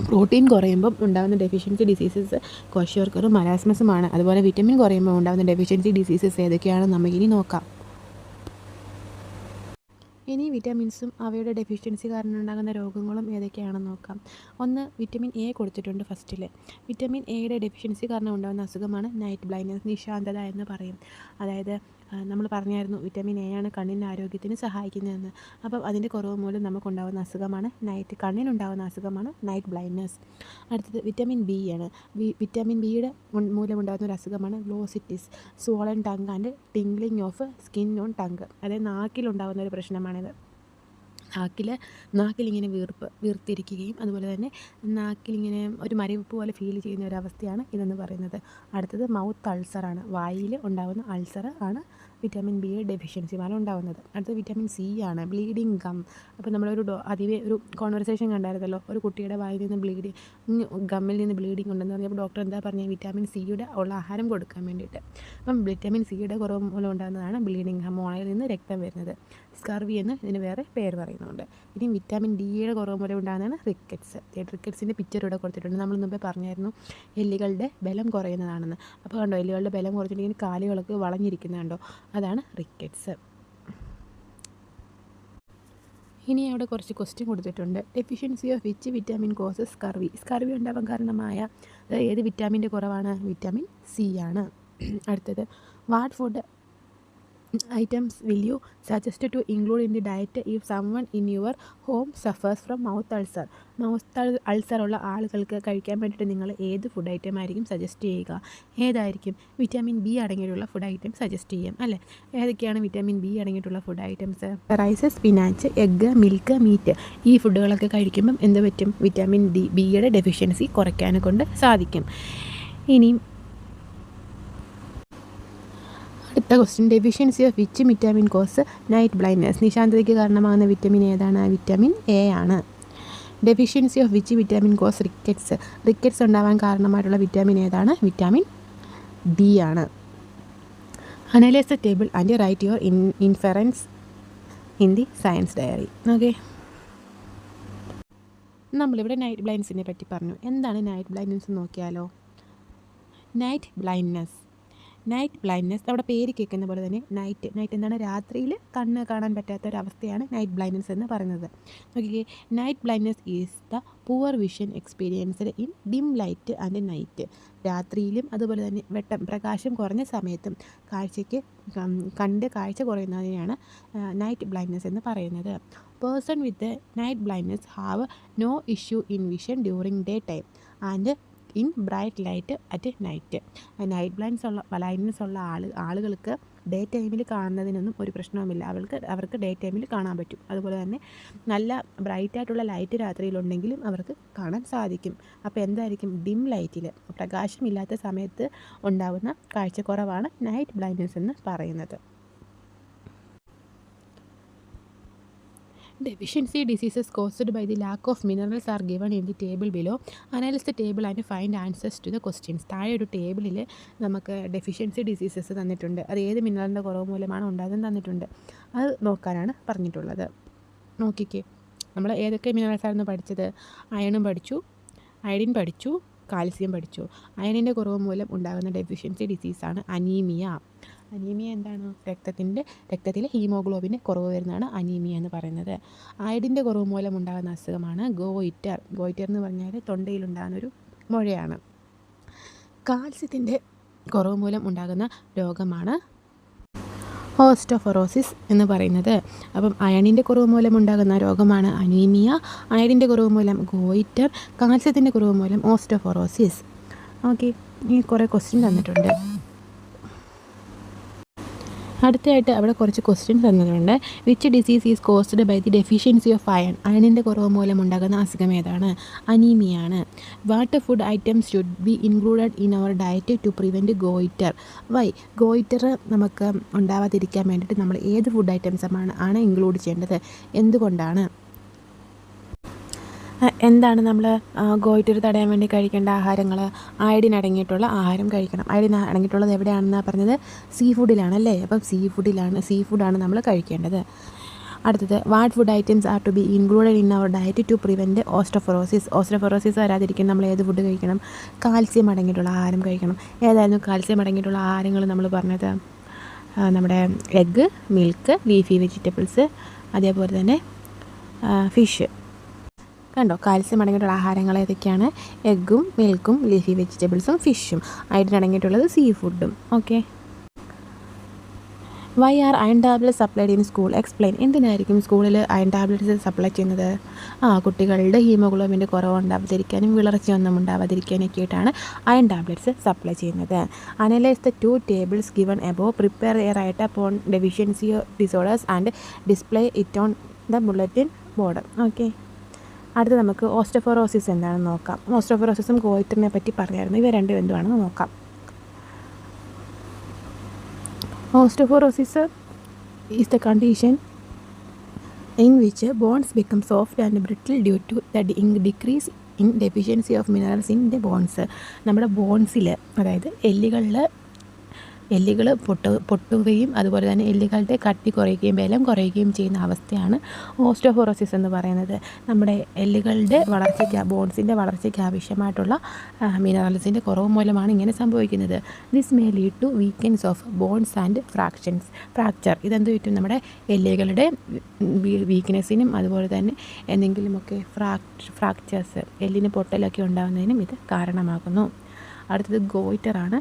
പ്രോട്ടീൻ കുറയുമ്പം ഉണ്ടാകുന്ന ഡെഫിഷ്യൻസി ഡിസീസസ് ക്വാഷിയോർക്കറും മരാസ്മസുമാണ്. അതുപോലെ വിറ്റമിൻ കുറയുമ്പോൾ ഉണ്ടാകുന്ന ഡെഫിഷ്യൻസി ഡിസീസസ് ഏതൊക്കെയാണെന്ന് നമുക്കിനി നോക്കാം. ഇനി വിറ്റാമിൻസും അവയുടെ ഡെഫിഷ്യൻസി കാരണം ഉണ്ടാകുന്ന രോഗങ്ങളും ഏതൊക്കെയാണെന്ന് നോക്കാം. ഒന്ന്, വിറ്റമിൻ എ കൊടുത്തിട്ടുണ്ട് ഫസ്റ്റിൽ. വിറ്റമിൻ എയുടെ ഡെഫിഷ്യൻസി കാരണം ഉണ്ടാകുന്ന അസുഖമാണ് നൈറ്റ് ബ്ലൈൻഡ്നസ്, നിശാന്തത എന്ന് പറയും. അതായത് നമ്മൾ പറഞ്ഞായിരുന്നു വിറ്റമിൻ എ ആണ് കണ്ണിൻ്റെ ആരോഗ്യത്തിന് സഹായിക്കുന്നതെന്ന്. അപ്പം അതിൻ്റെ കുറവ് മൂലം നമുക്കുണ്ടാകുന്ന അസുഖമാണ് കണ്ണിനുണ്ടാകുന്ന അസുഖമാണ് നൈറ്റ് ബ്ലൈൻഡ്നസ്. അടുത്തത് വിറ്റമിൻ ബി ആണ്. വിറ്റമിൻ ബിയുടെ മൂലമുണ്ടാകുന്ന ഒരു അസുഖമാണ് glossitis, swollen tongue and tingling of skin on tongue. അതായത് നാക്കിലുണ്ടാകുന്ന ഒരു പ്രശ്നമാണിത്. നാക്കിലിങ്ങനെ വീർത്തിരിക്കുകയും അതുപോലെ തന്നെ നാക്കിലിങ്ങനെ ഒരു മരവിപ്പ് പോലെ ഫീൽ ചെയ്യുന്ന ഒരവസ്ഥയാണ് ഇതെന്ന് പറയുന്നത്. അടുത്തത് മൗത്ത് അൾസറാണ്. വായിൽ ഉണ്ടാകുന്ന അൾസർ ആണ് വിറ്റാമിൻ ബി ഡെഫിഷ്യൻസി മൂലം ഉണ്ടാകുന്നത്. അടുത്തത് വിറ്റാമിൻ സി ആണ്, ബ്ലീഡിങ് ഗം. അപ്പോൾ നമ്മളൊരു ഒരു കോൺവെർസേഷൻ കണ്ടായിരുന്നല്ലോ, ഒരു കുട്ടിയുടെ വായിൽ നിന്ന് ഗമ്മിൽ നിന്ന് ബ്ലീഡിങ് ഉണ്ടെന്ന് പറഞ്ഞപ്പോൾ ഡോക്ടർ എന്താ പറഞ്ഞത്? വിറ്റാമിൻ സിയുടെ ഉള്ള ആഹാരം കൊടുക്കാൻ വേണ്ടിയിട്ട്. അപ്പം വിറ്റാമിൻ സിയുടെ കുറവ് മൂലം ഉണ്ടാകുന്നതാണ് ബ്ലീഡിങ് ഗം, മോണയിൽ നിന്ന് രക്തം വരുന്നത്. സ്കർവി എന്ന് ഇതിന് വേറെ പേര് പറയുന്നുണ്ട്. ഇനി വിറ്റാമിൻ ഡിയുടെ കുറവ് മൂലം ഉണ്ടാകുന്നതാണ് റിക്കറ്റ്സ്. റിക്കറ്റ്സിൻ്റെ പിക്ചർ ഇവിടെ കൊടുത്തിട്ടുണ്ട്. നമ്മൾ മുമ്പേ പറഞ്ഞായിരുന്നു എല്ലുകളുടെ ബലം കുറയുന്നതാണെന്ന്. അപ്പോൾ കണ്ടോ, എല്ലുകളുടെ ബലം കുറച്ചിട്ടുണ്ടെങ്കിൽ കാലുകളൊക്കെ വളഞ്ഞിരിക്കുന്നുണ്ടോ? അതാണ് റിക്കറ്റ്സ്. ഇനി അവിടെ കുറച്ച് ക്വസ്റ്റ്യൻ കൊടുത്തിട്ടുണ്ട്. Deficiency of which vitamin causes scurvy. Scurvy ഉണ്ടാവാൻ കാരണമായ ഏത് വിറ്റാമിൻ്റെ കുറവാണ്? വിറ്റാമിൻ സി ആണ്. അടുത്തത്, what food items will you suggest to include in the diet if someone in your home suffers from mouth ulcer? Mouth ulcer ഉള്ള ആളുകൾക്ക് കഴിക്കാൻ വേണ്ടിയിട്ട് നിങ്ങൾ ഏത് ഫുഡ് ഐറ്റം ആയിരിക്കും സജസ്റ്റ് ചെയ്യുക? ഏതായിരിക്കും? വിറ്റാമിൻ ബി അടങ്ങിയിട്ടുള്ള ഫുഡ് ഐറ്റം സജസ്റ്റ് ചെയ്യാം അല്ലേ? ഏതൊക്കെയാണ് വിറ്റാമിൻ ബി അടങ്ങിയിട്ടുള്ള food items? Rice, spinach, egg, milk, meat. ഈ ഫുഡുകളൊക്കെ കഴിക്കുമ്പം എന്ത് പറ്റും? വിറ്റാമിൻ ബിയുടെ ഡെഫിഷ്യൻസി കുറയ്ക്കാനെ കൊണ്ട് സാധിക്കും. ഇനിയും അടുത്ത question, deficiency of which vitamin cause night blindness. നിശാന്തതയ്ക്ക് കാരണമാകുന്ന വിറ്റാമിൻ ഏതാണ്? വിറ്റാമിൻ എ ആണ്. Deficiency of which vitamin cause rickets. Rickets ഉണ്ടാവാൻ കാരണമായിട്ടുള്ള വിറ്റാമിൻ ഏതാണ്? വിറ്റാമിൻ ഡി ആണ്. Analyse the table and write your inference in the science diary. Okay, നമ്മളിവിടെ night ബ്ലൈൻഡ്നസിനെ പറ്റി പറഞ്ഞു. എന്താണ് നൈറ്റ് ബ്ലൈൻഡ്നസ് നോക്കിയാലോ? നൈറ്റ് ബ്ലൈൻഡ്നസ് നമ്മുടെ പേര് കേൾക്കുന്ന പോലെ തന്നെ നൈറ്റ് എന്താണ്? രാത്രിയിൽ കണ്ണ് കാണാൻ പറ്റാത്ത ഒരവസ്ഥയാണ് നൈറ്റ് ബ്ലൈൻഡ്നസ് എന്ന് പറയുന്നത്. നോക്കിക്കേ, night blindness is the poor vision experienced in dim light and night. രാത്രിയിലും അതുപോലെ തന്നെ പ്രകാശം കുറഞ്ഞ സമയത്തും കാഴ്ച കുറയുന്നതിനെയാണ് നൈറ്റ് ബ്ലൈൻഡ്നസ് എന്ന് പറയുന്നത്. Person with night blindness have no issue in vision during day time and in bright light at night. Night blindness ഉള്ള ആളുകൾക്ക് ഡേ ടൈമിൽ കാണുന്നതിനൊന്നും ഒരു പ്രശ്നവുമില്ല. അവർക്ക് ഡേ ടൈമിൽ കാണാൻ പറ്റും. അതുപോലെ തന്നെ നല്ല ബ്രൈറ്റായിട്ടുള്ള ലൈറ്റ് രാത്രിയിലുണ്ടെങ്കിലും അവർക്ക് കാണാൻ സാധിക്കും. അപ്പോൾ എന്തായിരിക്കും? ഡിം ലൈറ്റിൽ, പ്രകാശമില്ലാത്ത സമയത്ത് ഉണ്ടാകുന്ന കാഴ്ചക്കുറവാണ് നൈറ്റ് ബ്ലൈൻഡ്നസ് എന്ന് പറയുന്നത്. Deficiency diseases caused by the lack of minerals are given in the table below. Analyze the table and find answers to the questions. താഴെ ഒരു ടേബിളിൽ നമുക്ക് ഡെഫിഷ്യൻസി ഡിസീസസ് തന്നിട്ടുണ്ട്. അത് ഏത് മിനറലിൻ്റെ കുറവ് മൂലമാണ് ഉണ്ടാകുന്നത് തന്നിട്ടുണ്ട്. അത് നോക്കാനാണ് പറഞ്ഞിട്ടുള്ളത്. നോക്കിക്കേ, നമ്മൾ ഏതൊക്കെ മിനറൽസ് ആയിരുന്നു പഠിച്ചത്? അയണും പഠിച്ചു, അയഡിൻ പഠിച്ചു, കാൽസ്യം പഠിച്ചു. അയണിൻ്റെ കുറവ് മൂലം ഉണ്ടാകുന്ന ഡെഫിഷ്യൻസി ഡിസീസാണ് അനീമിയ. അനീമിയ എന്താണ്? രക്തത്തിലെ ഹീമോഗ്ലോബിന് കുറവ് വരുന്നതാണ് അനീമിയ എന്ന് പറയുന്നത്. അയഡിൻ്റെ കുറവ് മൂലം ഉണ്ടാകുന്ന അസുഖമാണ് ഗോയിറ്റർ. ഗോയിറ്റർ എന്ന് പറഞ്ഞാൽ തൊണ്ടയിലുണ്ടാകുന്നൊരു മുഴയാണ്. കാൽസ്യത്തിൻ്റെ കുറവ് മൂലം ഉണ്ടാകുന്ന രോഗമാണ് ഓസ്റ്റോഫൊറോസിസ് എന്ന് പറയുന്നത്. അപ്പം അയണിൻ്റെ കുറവ് മൂലം ഉണ്ടാകുന്ന രോഗമാണ് അനീമിയ, അയഡിൻ്റെ കുറവ് മൂലം ഗോയിറ്റർ, കാൽസ്യത്തിൻ്റെ കുറവ് മൂലം ഓസ്റ്റോഫൊറോസിസ്. ഓക്കെ, ഈ കുറേ ക്വസ്റ്റ്യൻ തന്നിട്ടുണ്ട്. അടുത്തതായിട്ട് അവിടെ കുറച്ച് ക്വസ്റ്റ്യൻസ് തന്നിട്ടുണ്ട്. Which disease is caused by the deficiency of iron? അയണിൻ്റെ കുറവ് മൂലം ഉണ്ടാകുന്ന അസുഖം ഏതാണ്? അനീമിയാണ്. What food items should be included in our diet to prevent goitre? Why? Goitre നമുക്ക് ഉണ്ടാവാതിരിക്കാൻ വേണ്ടിയിട്ട് നമ്മൾ ഏത് ഫുഡ് ഐറ്റംസാണ് ഇൻക്ലൂഡ് ചെയ്യേണ്ടത്? എന്തുകൊണ്ടാണ്? എന്താണ് നമ്മൾ ഗോയിറ്റർ തടയാൻ വേണ്ടി കഴിക്കേണ്ട ആഹാരങ്ങൾ? അയഡിൻ അടങ്ങിയിട്ടുള്ള ആഹാരം കഴിക്കണം. അയഡിൻ അടങ്ങിയിട്ടുള്ളത് എവിടെയാണെന്നാണ് പറഞ്ഞത്? സീ ഫുഡിലാണല്ലേ. അപ്പം സീ ഫുഡാണ് നമ്മൾ കഴിക്കേണ്ടത്. അടുത്തത്, what food items are to be included in our diet to prevent osteoporosis? Osteoporosis വരാതിരിക്കാൻ നമ്മൾ ഏത് ഫുഡ് കഴിക്കണം? കാൽസ്യം അടങ്ങിയിട്ടുള്ള ആഹാരം കഴിക്കണം. ഏതായിരുന്നു കാൽസ്യം അടങ്ങിയിട്ടുള്ള ആഹാരങ്ങൾ നമ്മൾ പറഞ്ഞത്? നമ്മുടെ എഗ്ഗ്, മിൽക്ക്, ലീഫി വെജിറ്റബിൾസ്, അതേപോലെ തന്നെ ഫിഷ്. കണ്ടോ, കാൽസ്യം അടങ്ങിയിട്ടുള്ള ആഹാരങ്ങൾ ഏതൊക്കെയാണ്? എഗ്ഗും മിൽക്കും ലീഫി വെജിറ്റബിൾസും ഫിഷും. അയഡിൻ അടങ്ങിയിട്ടുള്ളത് സീ ഫുഡും. Okay. Why are iron tablets supplied in school? Explain. എന്തിനായിരിക്കും സ്കൂളിൽ അയൺ ടാബ്ലറ്റ്സ് സപ്ലൈ ചെയ്യുന്നത്? കുട്ടികളുടെ ഹീമോഗ്ലോബിൻ്റെ കുറവ് ഉണ്ടാവാതിരിക്കാനും വിളർച്ചയൊന്നും ഉണ്ടാവാതിരിക്കാനൊക്കെ ആയിട്ടാണ് അയൺ ടാബ്ലറ്റ്സ് സപ്ലൈ ചെയ്യുന്നത്. Analyse the 2 tables given above. Prepare a write up on deficiency disorders and display it on the bulletin board. Okay. അടുത്ത് നമുക്ക് ഓസ്റ്റോഫൊറോസിസ് എന്താണെന്ന് നോക്കാം. ഓസ്റ്റോഫൊറോസിസും ഗോയിറ്ററിനെ പറ്റി പറഞ്ഞായിരുന്നു. ഇവ രണ്ടും എന്തുവാണെന്ന് നോക്കാം. Osteoporosis is the condition in which bones become soft and brittle due to the decrease in deficiency of minerals in the bones. നമ്മുടെ ബോൺസിൽ, അതായത് എല്ലുകൾ പൊട്ടുകയും അതുപോലെ തന്നെ എല്ലുകളുടെ കട്ടി കുറയുകയും ബലം കുറയുകയും ചെയ്യുന്ന അവസ്ഥയാണ് ഓസ്റ്റോഫൊറോസിസ് എന്ന് പറയുന്നത്. നമ്മുടെ എല്ലുകളുടെ വളർച്ചയ്ക്ക്, ബോൺസിൻ്റെ വളർച്ചയ്ക്ക് ആവശ്യമായിട്ടുള്ള മിനറൽസിൻ്റെ കുറവ് മൂലമാണ് ഇങ്ങനെ സംഭവിക്കുന്നത്. This may lead to weakness of bones and fracture. ഇതെന്ത് പറ്റും? നമ്മുടെ എല്ലുകളുടെ വീക്ക്നെസ്സിനും അതുപോലെ തന്നെ എന്തെങ്കിലുമൊക്കെ ഫ്രാക്ചേഴ്സ്, എല്ലിന് പൊട്ടലൊക്കെ ഉണ്ടാകുന്നതിനും ഇത് കാരണമാകുന്നു. അടുത്തത് ഗോയിറ്ററാണ്.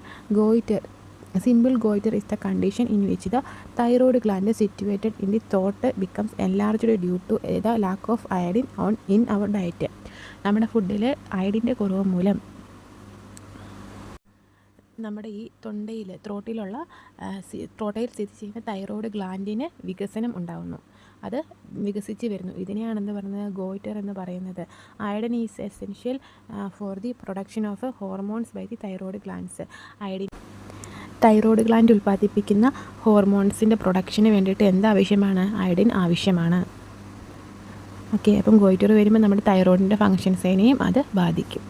Simple goiter is the condition in which the thyroid gland situated in the throat becomes enlarged due to the lack of iodine in our diet. നമ്മുടെ ഫുഡിൽ അയഡിൻ്റെ കുറവ് മൂലം നമ്മുടെ ഈ ത്രോട്ടയിൽ സ്ഥിതി ചെയ്യുന്ന തൈറോയ്ഡ് ഗ്ലാൻഡിന് വികസനം ഉണ്ടാകുന്നു, അത് വികസിച്ച് വരുന്നു. ഇതിനെയാണെന്ന് പറയുന്നത് ഗോയിറ്റർ എന്ന് പറയുന്നത്. Iodine is essential for the production of hormones by the thyroid glands. Thyroid gland ഉൽപ്പാദിപ്പിക്കുന്ന ഹോർമോൺസിൻ്റെ പ്രൊഡക്ഷന് വേണ്ടിയിട്ട് എന്താവശ്യമാണ്? അയഡിൻ ആവശ്യമാണ്. ഓക്കെ. അപ്പം ഗോയിറ്റർ വരുമ്പോൾ നമ്മുടെ തൈറോയിഡിൻ്റെ ഫങ്ഷൻസിനെയും അത് ബാധിക്കും.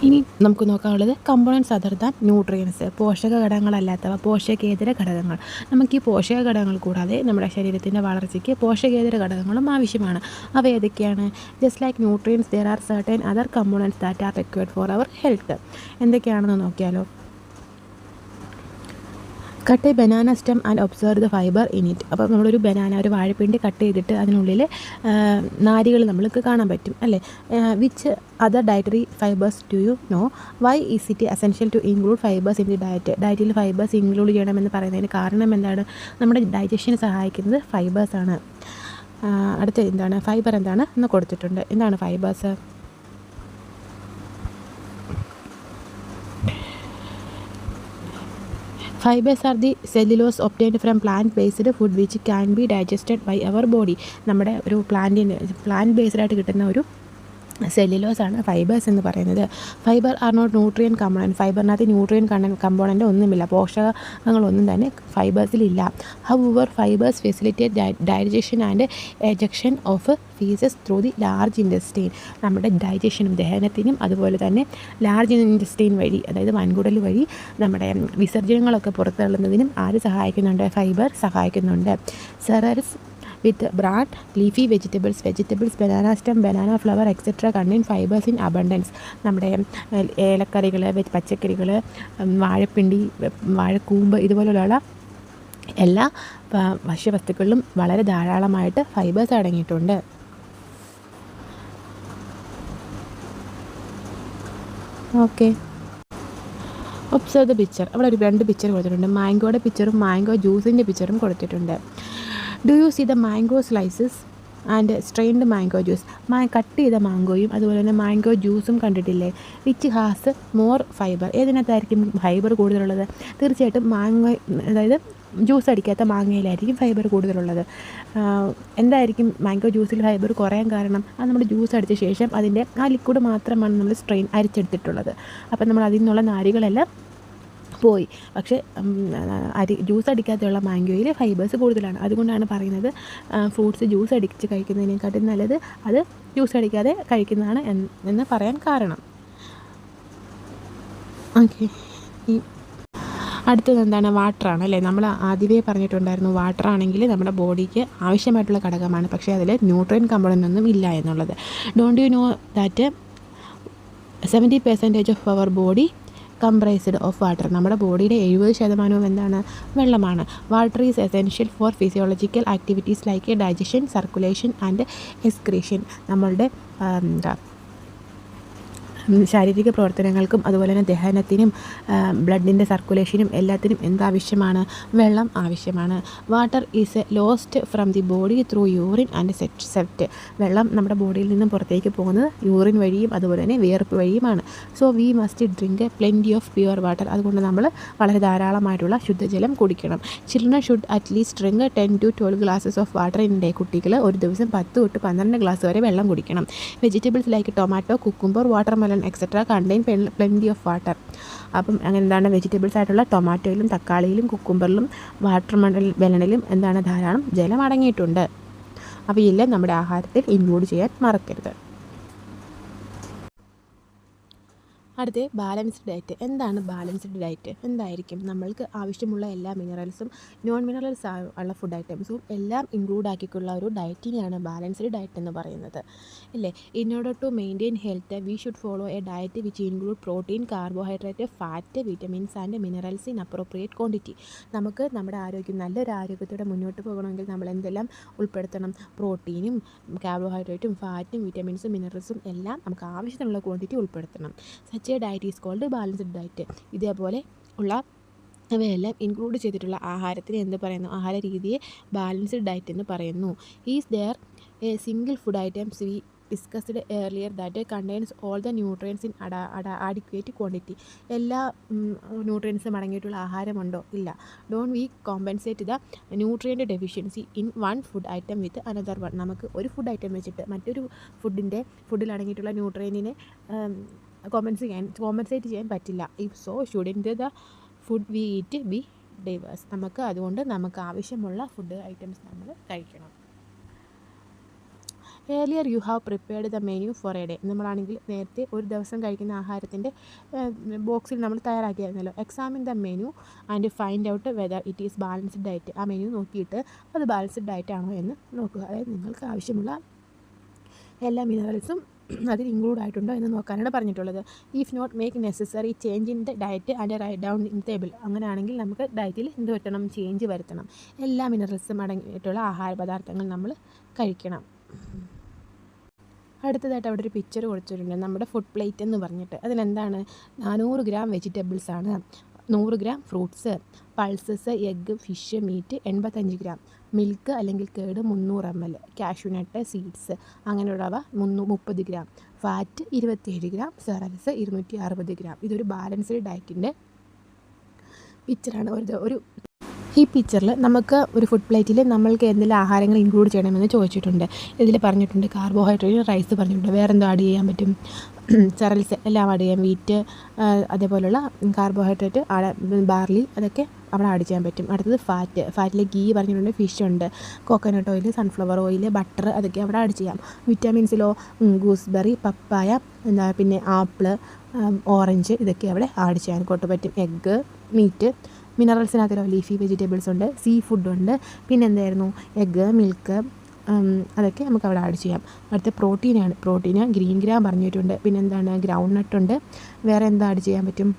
ഇനി നമുക്ക് നോക്കാനുള്ളത് കമ്പോണൻസ് അതർ ദാൻ ന്യൂട്രിയൻസ്. പോഷക ഘടകങ്ങളല്ലാത്തവ, പോഷകേതര ഘടകങ്ങൾ. നമുക്ക് ഈ പോഷക ഘടകങ്ങൾ കൂടാതെ നമ്മുടെ ശരീരത്തിൻ്റെ വളർച്ചയ്ക്ക് പോഷകേതര ഘടകങ്ങളും ആവശ്യമാണ്. അവ ഏതൊക്കെയാണ്? Just like nutrients there are certain other components that are required for our health. എന്തൊക്കെയാണെന്ന് നോക്കിയാലോ. Cut a banana stem and observe the fibre in it. അപ്പോൾ നമ്മളൊരു ഒരു വാഴപ്പിണ്ടി കട്ട് ചെയ്തിട്ട് അതിനുള്ളിൽ നാരുകൾ നമ്മൾക്ക് കാണാൻ പറ്റും അല്ലേ. Which other dietary fibres do you know? Why is it essential to include fibres in the diet? ഡയറ്റിൽ ഫൈബേഴ്സ് ഇൻക്ലൂഡ് ചെയ്യണമെന്ന് പറയുന്നതിന് കാരണം എന്താണ്? നമ്മുടെ ഡൈജഷന് സഹായിക്കുന്നത് ഫൈബേഴ്സാണ്. അടുത്ത എന്താണ്? ഫൈബർ എന്താണ് എന്ന് കൊടുത്തിട്ടുണ്ട്. എന്താണ് fibres? Fibers are the cellulose obtained from plant-based food which can be digested by our body. നമ്മുടെ ഒരു പ്ലാന്റ് ബേസ്ഡ് ആയിട്ട് കിട്ടുന്ന ഒരു സെല്ലുലോസാണ് ഫൈബേഴ്സ് എന്ന് പറയുന്നത്. Fibre are not nutrient component. ഫൈബറിനകത്ത് ന്യൂട്രിയൻ കമ്പോണൻ്റ് ഒന്നുമില്ല, പോഷകങ്ങളൊന്നും തന്നെ ഫൈബേഴ്സിലില്ല. However fibres facilitate digestion and ejection of faeces through the large intestine. നമ്മുടെ ഡൈജഷനും ദഹനത്തിനും അതുപോലെ തന്നെ ലാർജ് ഇൻറ്റസ്റ്റൈൻ വഴി, അതായത് വൻകുടൽ വഴി നമ്മുടെ വിസർജനങ്ങളൊക്കെ പുറത്തള്ളുന്നതിനും ആര് സഹായിക്കുന്നുണ്ട്? ഫൈബർ സഹായിക്കുന്നുണ്ട്. സെറൽസ് with broad leafy vegetables, banana stem, banana flower etc. contain fibers in abundance. നമ്മുടെ ഏലക്കറികൾ, പച്ചക്കറികൾ, വാഴപ്പിണ്ടി, വാഴക്കൂമ്പ് ഇതുപോലുള്ള എല്ലാ ഭക്ഷ്യവസ്തുക്കളിലും വളരെ ധാരാളമായിട്ട് ഫൈബേഴ്സ് അടങ്ങിയിട്ടുണ്ട്. Okay, observe the picture. അവിടെ ഒരു 2 പിക്ചർ കൊടുത്തിട്ടുണ്ട്. മാംഗോയുടെ പിക്ചറും മാംഗോ ജ്യൂസിൻ്റെ പിക്ചറും കൊടുത്തിട്ടുണ്ട്. Do you see the mango slices and strained mango juice? Cut ചെയ്ത മാംഗോയും അതുപോലെ തന്നെ മാംഗോ ജ്യൂസും കണ്ടിട്ടില്ലേ? Which has more fibre? ഏതിനകത്തായിരിക്കും ഫൈബർ കൂടുതലുള്ളത്? തീർച്ചയായിട്ടും മാങ്ങ, അതായത് ജ്യൂസ് അടിക്കാത്ത മാങ്ങയിലായിരിക്കും ഫൈബർ കൂടുതലുള്ളത്. എന്തായിരിക്കും മാംഗോ ജ്യൂസിൽ ഫൈബർ കുറയാൻ കാരണം? അത് നമ്മൾ ജ്യൂസ് അടിച്ച ശേഷം അതിൻ്റെ ആ ലിക്വിഡ് മാത്രമാണ് നമ്മൾ അരിച്ചെടുത്തിട്ടുള്ളത്. അപ്പം നമ്മൾ അതിൽ നിന്നുള്ള നാരുകളെല്ലാം പോയി. പക്ഷേ ജ്യൂസ് അടിക്കാതെയുള്ള മാംഗോയിൽ ഫൈബേഴ്സ് കൂടുതലാണ്. അതുകൊണ്ടാണ് പറയുന്നത് ഫ്രൂട്ട്സ് ജ്യൂസ് അടിച്ച് കഴിക്കുന്നതിനെക്കാട്ടും നല്ലത് അത് ജ്യൂസ് അടിക്കാതെ കഴിക്കുന്നതാണ് എന്ന് പറയാൻ കാരണം. ഓക്കെ, ഈ അടുത്തത് എന്താണ്? വാട്ടറാണ് അല്ലേ? നമ്മൾ ആദ്യമേ പറഞ്ഞിട്ടുണ്ടായിരുന്നു വാട്ടർ ആണെങ്കിൽ നമ്മുടെ ബോഡിക്ക് ആവശ്യമായിട്ടുള്ള ഘടകമാണ്, പക്ഷേ അതിൽ ന്യൂട്രിയൻ കമ്പോണൻ്റ് ഒന്നും ഇല്ല എന്നുള്ളത്. Don't you know that 70% of our body comprised of water? നമ്മുടെ ബോഡിയുടെ 70% എന്താണ്? വെള്ളമാണ്. Water is essential for physiological activities like digestion, circulation and excretion. നമ്മളുടെ ശാരീരിക പ്രവർത്തനങ്ങൾക്കും അതുപോലെ തന്നെ ദഹനത്തിനും ബ്ലഡിൻ്റെ സർക്കുലേഷനും എല്ലാത്തിനും എന്താവശ്യമാണ്? വെള്ളം ആവശ്യമാണ്. Water is lost from the body through urine and Sept. വെള്ളം നമ്മുടെ ബോഡിയിൽ നിന്നും പുറത്തേക്ക് പോകുന്നത് യൂറിൻ വഴിയും അതുപോലെ തന്നെ വിയർപ്പ് വഴിയുമാണ്. So we must drink plenty of pure water. അതുകൊണ്ട് നമ്മൾ വളരെ ധാരാളമായിട്ടുള്ള ശുദ്ധജലം കുടിക്കണം. Children should at least drink 10 to 12 glasses of water in day. കുട്ടികൾ ഒരു ദിവസം 10 തൊട്ട് 12 ഗ്ലാസ് വരെ വെള്ളം കുടിക്കണം. Vegetables like tomato, cucumber, watermelon etcetera contain plenty of water. അപ്പം അങ്ങനെ എന്താണ്? വെജിറ്റബിൾസ് ആയിട്ടുള്ള ടൊമാറ്റോയിലും തക്കാളിയിലും കുക്കുംബറിലും വാട്ടർമെലണിലും എന്താണ്? ധാരാളം ജലം അടങ്ങിയിട്ടുണ്ട്. അവയെല്ലാം നമ്മുടെ ആഹാരത്തിൽ ഇൻക്ലൂഡ് ചെയ്യാൻ മറക്കരുത്. അടുത്ത ബാലൻസ്ഡ് ഡയറ്റ്. എന്താണ് ബാലൻസ്ഡ് ഡയറ്റ്? എന്തായിരിക്കും? നമ്മൾക്ക് ആവശ്യമുള്ള എല്ലാ മിനറൽസും നോൺ മിനറൽസ് ഉള്ള ഫുഡ് ഐറ്റംസും എല്ലാം ഇൻക്ലൂഡ് ആക്കിയിട്ടുള്ള ഒരു ഡയറ്റിനെയാണ് ബാലൻസ്ഡ് ഡയറ്റ് എന്ന് പറയുന്നത്, ഇല്ലേ? In order to maintain health we should follow a diet which include protein, carbohydrate, fat, vitamins and minerals in appropriate quantity. നമുക്ക് നമ്മുടെ ആരോഗ്യം, നല്ലൊരു ആരോഗ്യത്തോടെ മുന്നോട്ട് പോകണമെങ്കിൽ നമ്മൾ എന്തെല്ലാം ഉൾപ്പെടുത്തണം? പ്രോട്ടീനും കാർബോഹൈഡ്രേറ്റും ഫാറ്റും വിറ്റമിൻസും മിനറൽസും എല്ലാം നമുക്ക് ആവശ്യത്തിനുള്ള ക്വാണ്ടിറ്റി ഉൾപ്പെടുത്തണം. Such a diet is called balanced diet. ഇതേപോലെ ഉള്ള അവയെല്ലാം ഇൻക്ലൂഡ് ചെയ്തിട്ടുള്ള ആഹാരത്തിന് എന്ത് പറയുന്നു? ആഹാര രീതിയെ ബാലൻസ്ഡ് ഡയറ്റ് എന്ന് പറയുന്നു. Is there a single food items we discussed earlier that contains all the nutrients in adequate quantity? എല്ലാ ന്യൂട്രിയൻസും അടങ്ങിയിട്ടുള്ള ആഹാരമുണ്ടോ? ഇല്ല. Don't we compensate the nutrient deficiency in one food item with another one? നമുക്ക് ഒരു food item വെച്ചിട്ട് മറ്റൊരു ഫുഡിൽ അടങ്ങിയിട്ടുള്ള ന്യൂട്രിയൻറ്റിനെ കോമ്പൻസേറ്റ് ചെയ്യാൻ പറ്റില്ല. If so shouldn't the food we eat be diverse? അതുകൊണ്ട് നമുക്ക് ആവശ്യമുള്ള ഫുഡ് ഐറ്റംസ് നമ്മൾ കഴിക്കണം. Earlier you have prepared the menu for a day. നമ്മളാണെങ്കിൽ നേരത്തെ ഒരു ദിവസം കഴിക്കുന്ന ആഹാരത്തിൻ്റെ ബോക്സിൽ നമ്മൾ തയ്യാറാക്കിയായിരുന്നല്ലോ. Examine the menu and find out whether it is balanced diet. ആ മെനു നോക്കിയിട്ട് അത് ബാലൻസ്ഡ് ഡയറ്റ് ആണോ എന്ന് നോക്കുക. അതായത് നിങ്ങൾക്ക് ആവശ്യമുള്ള എല്ലാ മിനറൽസും അതിൽ ഇൻക്ലൂഡ് ആയിട്ടുണ്ടോ എന്ന് നോക്കാനാണ് പറഞ്ഞിട്ടുള്ളത്. If not make necessary change in the diet and write down in table. അങ്ങനെയാണെങ്കിൽ നമുക്ക് ഡയറ്റിൽ എന്ത് പറ്റണം? ചേഞ്ച് വരുത്തണം. എല്ലാ മിനറൽസും അടങ്ങിയിട്ടുള്ള ആഹാര പദാർത്ഥങ്ങൾ നമ്മൾ കഴിക്കണം. അടുത്തതായിട്ട് അവിടെ ഒരു പിക്ചർ കൊടുത്തിട്ടുണ്ട്, നമ്മുടെ ഫുഡ് പ്ലേറ്റ് എന്ന് പറഞ്ഞിട്ട്. അതിലെന്താണ്? 400 ഗ്രാം വെജിറ്റബിൾസ് ആണ്, 100 gram fruits, pulses, egg, fish, meat 85 gram, milk അല്ലെങ്കിൽ കേട് 300 ml, കാഷ്യൂനട്ട്, സീഡ്സ് അങ്ങനെയുള്ളവ 30 gram, fat 27 gram, cereals 260 gram. ഇതൊരു ബാലൻസ്ഡ് ഡയറ്റിൻ്റെ പിക്ചറാണ്. ഈ പിക്ചറിൽ നമുക്ക് ഒരു ഫുഡ് പ്ലേറ്റിൽ നമ്മൾക്ക് എന്തെങ്കിലും ആഹാരങ്ങൾ ഇൻക്ലൂഡ് ചെയ്യണമെന്ന് ചോദിച്ചിട്ടുണ്ട്. ഇതിൽ പറഞ്ഞിട്ടുണ്ട് കാർബോഹൈഡ്രേറ്റ്, റൈസ് പറഞ്ഞിട്ടുണ്ട്. വേറെ എന്തോ ആഡ് ചെയ്യാൻ പറ്റും? സെറൽസ് എല്ലാം ആഡ് ചെയ്യാം. വീറ്റ് അതേപോലുള്ള കാർബോഹൈഡ്രേറ്റ്, ബാർലി അതൊക്കെ അവിടെ ആഡ് ചെയ്യാൻ പറ്റും. അടുത്തത് ഫാറ്റിൽ ഗീ പറഞ്ഞിട്ടുണ്ട്, ഫിഷ് ഉണ്ട്, coconut oil, sunflower oil, butter അതൊക്കെ അവിടെ ആഡ് ചെയ്യാം. വിറ്റാമിൻസിലോ ഗൂസ്ബെറി, പപ്പായ, പിന്നെ ആപ്പിള്, ഓറഞ്ച് ഇതൊക്കെ അവിടെ ആഡ് ചെയ്യാൻ കൊണ്ട് പറ്റും. എഗ്ഗ്, മീറ്റ്, മിനറൽസിനകത്തിലോ ലീഫി വെജിറ്റബിൾസ് ഉണ്ട്, സീ ഫുഡുണ്ട്, പിന്നെ എന്തായിരുന്നു എഗ്ഗ്, മിൽക്ക് അതൊക്കെ നമുക്ക് അവിടെ ആഡ് ചെയ്യാം. അടുത്ത പ്രോട്ടീന് ഗ്രീൻ ഗ്രാം പറഞ്ഞിട്ടുണ്ട്. പിന്നെ എന്താണ് ഗ്രൗണ്ട് നട്ട് ഉണ്ട്. വേറെ എന്താ ആഡ് ചെയ്യാൻ പറ്റും?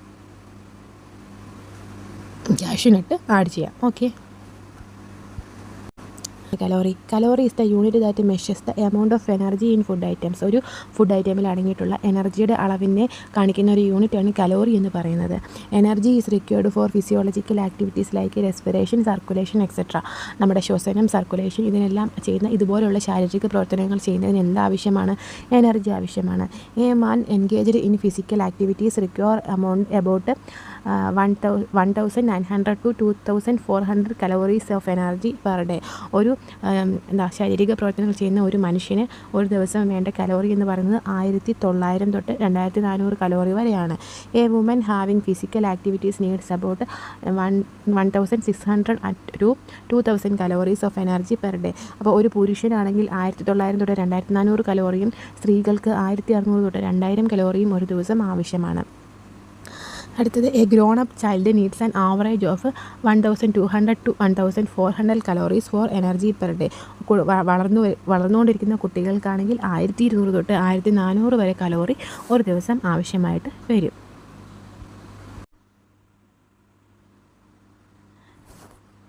കാഷ്യൂ നട്ട് ആഡ് ചെയ്യാം. Okay. Calorie is the unit that measures the amount of energy in food items. ഒരു ഫുഡ് ഐറ്റമിൽ അടങ്ങിയിട്ടുള്ള എനർജിയുടെ അളവിനെ കാണിക്കുന്ന ഒരു യൂണിറ്റാണ് കലോറി എന്ന് പറയുന്നത്. Energy is required four physiological activities like respiration, circulation etcetera. നമ്മുടെ ശ്വസനം, സർക്കുലേഷൻ ഇതിനെല്ലാം ചെയ്യുന്ന ഇതുപോലുള്ള ശാരീരിക പ്രവർത്തനങ്ങൾ ചെയ്യുന്നതിന് എന്താവശ്യമാണ്? എനർജി ആവശ്യമാണ്. A man engaged in physical activities require about 1900 to 2400 calories of energy per day. ഒരു ശാരീരിക പ്രവർത്തനങ്ങൾ ചെയ്യുന്ന ഒരു മനുഷ്യന് ഒരു ദിവസം വേണ്ട കലോറി എന്ന് പറയുന്നത് 1900 തൊട്ട് 2400 കലോറി വരെയാണ്. A woman having physical activities needs about 1600 to 2000 calories of energy per day. അപ്പോൾ ഒരു പുരുഷനാണെങ്കിൽ 1900 തൊട്ട് 2400 കലോറിയും സ്ത്രീകൾക്ക് 1600 തൊട്ട് 2000 കലോറിയും ഒരു ദിവസം ആവശ്യമാണ്. അടുത്തത് A grown up child needs an average of 1200 to 1400 calories for energy per day. വളർന്നുകൊണ്ടിരിക്കുന്ന കുട്ടികൾക്കാണെങ്കിൽ 1200 തൊട്ട് 1400 വരെ കലോറി ഒരു ദിവസം ആവശ്യമായിട്ട് വരും.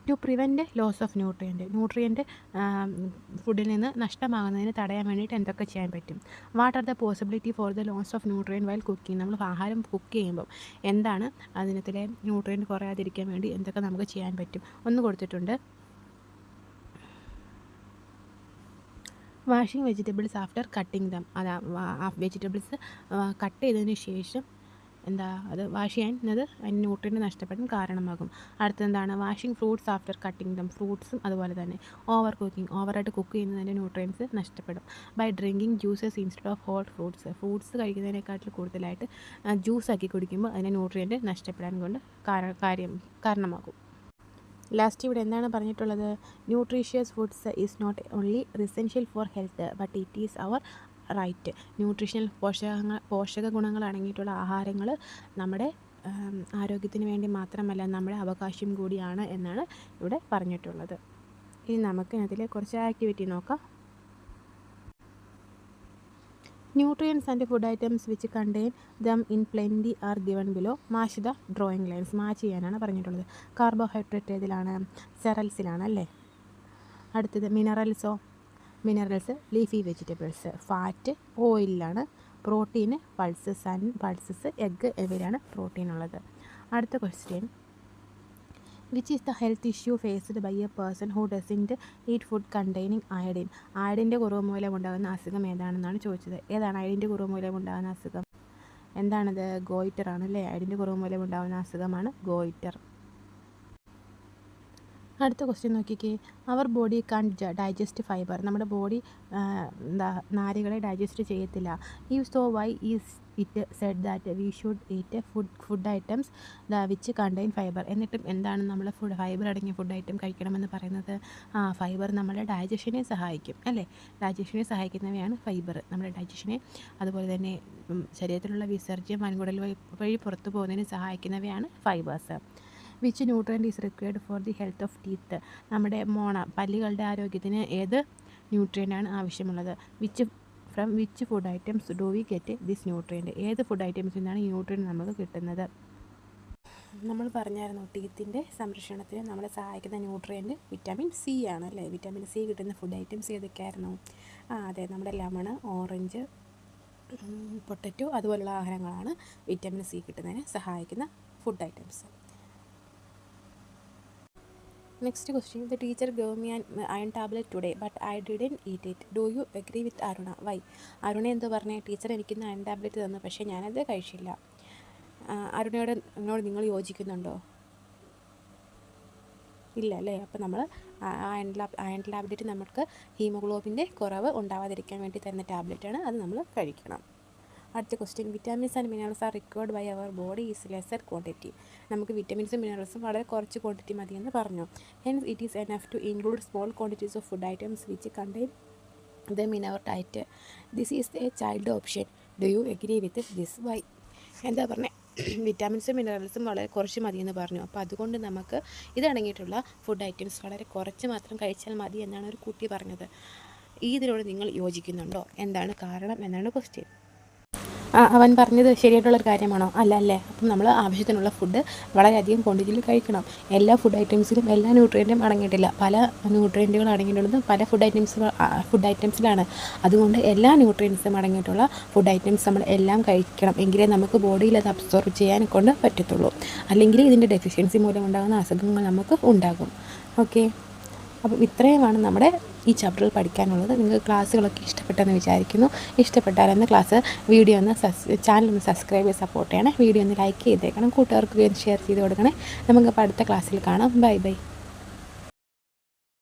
To prevent loss of nutrient ഫുഡിൽ നിന്ന് നഷ്ടമാകുന്നതിന് തടയാൻ വേണ്ടിയിട്ട് എന്തൊക്കെ ചെയ്യാൻ പറ്റും? What are the possibility for the loss of nutrient while cooking. നമ്മൾ ആഹാരം കുക്ക് ചെയ്യുമ്പം എന്താണ് അതിനകത്തിലെ ന്യൂട്രിയൻറ്റ് കുറയാതിരിക്കാൻ വേണ്ടി എന്തൊക്കെ നമുക്ക് ചെയ്യാൻ പറ്റും? ഒന്ന് കൊടുത്തിട്ടുണ്ട്. Washing vegetables after cutting them. Vegetables cut ചെയ്തതിന് ശേഷം അത് വാഷ് ചെയ്യാൻ അതിന് ന്യൂട്രിയൻറ്റ് നഷ്ടപ്പെടാൻ കാരണമാകും. അടുത്തെന്താണ്? Washing fruits after cutting them. ഫ്രൂട്ട്സും അതുപോലെ തന്നെ. ഓവറായിട്ട് കുക്ക് ചെയ്യുന്നതിൻ്റെ ന്യൂട്രിയൻസ് നഷ്ടപ്പെടും. By drinking juices instead of hot fruits കഴിക്കുന്നതിനേക്കാട്ടിൽ കൂടുതലായിട്ട് ജ്യൂസാക്കി കുടിക്കുമ്പോൾ അതിൻ്റെ ന്യൂട്രിയൻറ്റ് നഷ്ടപ്പെടാൻ കൊണ്ട് കാരണമാകും. ലാസ്റ്റ് ഇവിടെ എന്താണ് പറഞ്ഞിട്ടുള്ളത്? Nutritious foods is not only essential for health but it is our right. Nutritional പോഷക ഗുണങ്ങൾ അടങ്ങിയിട്ടുള്ള ആഹാരങ്ങൾ നമ്മുടെ ആരോഗ്യത്തിന് വേണ്ടി മാത്രമല്ല നമ്മുടെ അവകാശം കൂടിയാണ് എന്നാണ് ഇവിടെ പറഞ്ഞിട്ടുള്ളത്. ഇനി നമുക്ക് അതിൽ കുറച്ച് ആക്ടിവിറ്റി നോക്കാം. Nutrients and food items which contain them in plenty are given below. Match the drawing lines. മാച്ച് ചെയ്യാനാണ് പറഞ്ഞിട്ടുള്ളത്. കാർബോഹൈഡ്രേറ്റ് ഏതിലാണ്? സെറൽസിലാണ് അല്ലേ. അടുത്തത് മിനറൽസ് ലീഫി വെജിറ്റബിൾസ്. ഫാറ്റ് ഓയിലാണ്. പ്രോട്ടീന് പൾസസ് എഗ്ഗ് എന്നിവയിലാണ് പ്രോട്ടീൻ ഉള്ളത്. അടുത്ത question, which is the health issue faced by a person who doesn't eat food containing iodine. അയഡിൻ്റെ കുറവ് മൂലം ഉണ്ടാകുന്ന അസുഖം ഏതാണെന്നാണ് ചോദിച്ചത്. ഏതാണ് അയഡിൻ്റെ കുറവ് മൂലം ഉണ്ടാകുന്ന അസുഖം? എന്താണത്? ഗോയിറ്റർ ആണല്ലേ. അയഡിൻ്റെ കുറവ് മൂലം ഉണ്ടാകുന്ന അസുഖമാണ് ഗോയിറ്റർ. അടുത്ത ക്വസ്റ്റ്യൻ നോക്കിക്കേ. Our body can digest fibre. നമ്മുടെ ബോഡി നാരുകളെ ഡൈജസ്റ്റ് ചെയ്യത്തില്ല. So why is it said that we should eat food items which contain fibre. എന്നിട്ടും എന്താണ് നമ്മൾ ഫൈബർ അടങ്ങിയ ഫുഡ് ഐറ്റം കഴിക്കണമെന്ന് പറയുന്നത്? ഫൈബർ നമ്മുടെ ഡൈജഷനെ സഹായിക്കും അല്ലേ. ഡൈജഷനെ സഹായിക്കുന്നവയാണ് ഫൈബർ. നമ്മുടെ ഡൈജഷനെ അതുപോലെ തന്നെ ശരീരത്തിലുള്ള വിസർജ്യം വൻകുടൽ വഴി പുറത്തു പോകുന്നതിന് സഹായിക്കുന്നവയാണ് fibres. Which nutrient is required for the health of teeth. നമ്മുടെ പല്ലുകളുടെ ആരോഗ്യത്തിന് ഏത് ന്യൂട്രിയൻ്റാണ് ആവശ്യമുള്ളത്? From which food items do we get this nutrient. ഏത് ഫുഡ് ഐറ്റംസിൽ നിന്നാണ് ഈ ന്യൂട്രിയൻറ്റ് നമുക്ക് കിട്ടുന്നത്? നമ്മൾ പറഞ്ഞായിരുന്നു ടീത്തിൻ്റെ സംരക്ഷണത്തിന് നമ്മളെ സഹായിക്കുന്ന ന്യൂട്രിയൻറ്റ് വിറ്റാമിൻ സി ആണ് അല്ലേ. വിറ്റാമിൻ സി കിട്ടുന്ന ഫുഡ് ഐറ്റംസ് ഏതൊക്കെയായിരുന്നു? അതെ, നമ്മുടെ ലെമൺ, ഓറഞ്ച്, പൊട്ടറ്റോ അതുപോലുള്ള ആഹാരങ്ങളാണ് വിറ്റാമിൻ സി കിട്ടുന്നതിന് സഹായിക്കുന്ന food items. Next question, the teacher gave me an iron tablet today but I didn't eat it. Do you agree with Aruna? Why? Aruna എന്ത് പറഞ്ഞേ? Teacher എനിക്കിന്ന് iron tablet തന്നു, പക്ഷേ ഞാനത് കഴിച്ചില്ല. അരുണയോട് നിങ്ങൾ യോജിക്കുന്നുണ്ടോ? ഇല്ല അല്ലേ. അപ്പോൾ നമ്മൾ അയൺ ടാബ്ലറ്റ് നമുക്ക് ഹീമോഗ്ലോബിൻ്റെ കുറവ് ഉണ്ടാവാതിരിക്കാൻ വേണ്ടി തരുന്ന ടാബ്ലറ്റാണ്, അത് നമ്മൾ കഴിക്കണം. അടുത്ത question, vitamins and minerals are required by our body is lesser quantity. നമുക്ക് വിറ്റമിൻസും മിനറൽസും വളരെ കുറച്ച് ക്വാണ്ടിറ്റി മതിയെന്ന് പറഞ്ഞു. Hence it is enough to include small quantities of food items which contain them in our diet. This is a child option. Do you agree with this? Why? എന്താ പറഞ്ഞത്, വിറ്റാമിൻസും മിനറൽസും വളരെ കുറച്ച് മതിയെന്ന് പറഞ്ഞു. അപ്പോൾ അതുകൊണ്ട് നമുക്ക് ഇതടങ്ങിയിട്ടുള്ള ഫുഡ് ഐറ്റംസ് വളരെ കുറച്ച് മാത്രം കഴിച്ചാൽ മതി എന്നാണ് ഒരു കുട്ടി പറഞ്ഞത്. ഇതിനോട് നിങ്ങൾ യോജിക്കുന്നുണ്ടോ? എന്താണ് കാരണം എന്നാണ് ക്വസ്റ്റ്യൻ. അവൻ പറഞ്ഞത് ശരിയായിട്ടുള്ളൊരു കാര്യമാണോ? അല്ല അല്ലേ. അപ്പം നമ്മൾ ആവശ്യത്തിനുള്ള ഫുഡ് വളരെയധികം ക്വാണ്ടിറ്റിയിൽ കഴിക്കണം. എല്ലാ ഫുഡ് ഐറ്റംസിലും എല്ലാ ന്യൂട്രിയൻറ്റും അടങ്ങിയിട്ടില്ല. പല ന്യൂട്രിയൻറ്റുകൾ അടങ്ങിയിട്ടുള്ളത് പല ഫുഡ് ഐറ്റംസിലാണ്. അതുകൊണ്ട് എല്ലാ ന്യൂട്രിയൻസും അടങ്ങിയിട്ടുള്ള ഫുഡ് ഐറ്റംസ് നമ്മൾ എല്ലാം കഴിക്കണം. എങ്കിലേ നമുക്ക് ബോഡിയിൽ അത് അബ്സോർബ് ചെയ്യാൻ കൊണ്ട് പറ്റത്തുള്ളൂ. അല്ലെങ്കിൽ ഇതിൻ്റെ ഡെഫിഷ്യൻസി മൂലം ഉണ്ടാകുന്ന അസുഖങ്ങൾ നമുക്ക് ഉണ്ടാകും. ഓക്കെ, അപ്പം ഇത്രയുമാണ് നമ്മുടെ ഈ ചാപ്റ്ററിൽ പഠിക്കാനുള്ളത്. നിങ്ങൾക്ക് ക്ലാസ്സുകളൊക്കെ ഇഷ്ടപ്പെട്ടെന്ന് വിചാരിക്കുന്നു. ഇഷ്ടപ്പെട്ടാലെന്ന് വീഡിയോ ഒന്ന് ചാനൽ ഒന്ന് സബ്സ്ക്രൈബ് ചെയ്ത് സപ്പോർട്ട് ചെയ്യണം. വീഡിയോ ഒന്ന് ലൈക്ക് ചെയ്തേക്കണം. കൂട്ടുകാർക്ക് ഷെയർ ചെയ്ത് കൊടുക്കണേ. നമുക്കപ്പോൾ അടുത്ത ക്ലാസ്സിൽ കാണാം. Bye bye.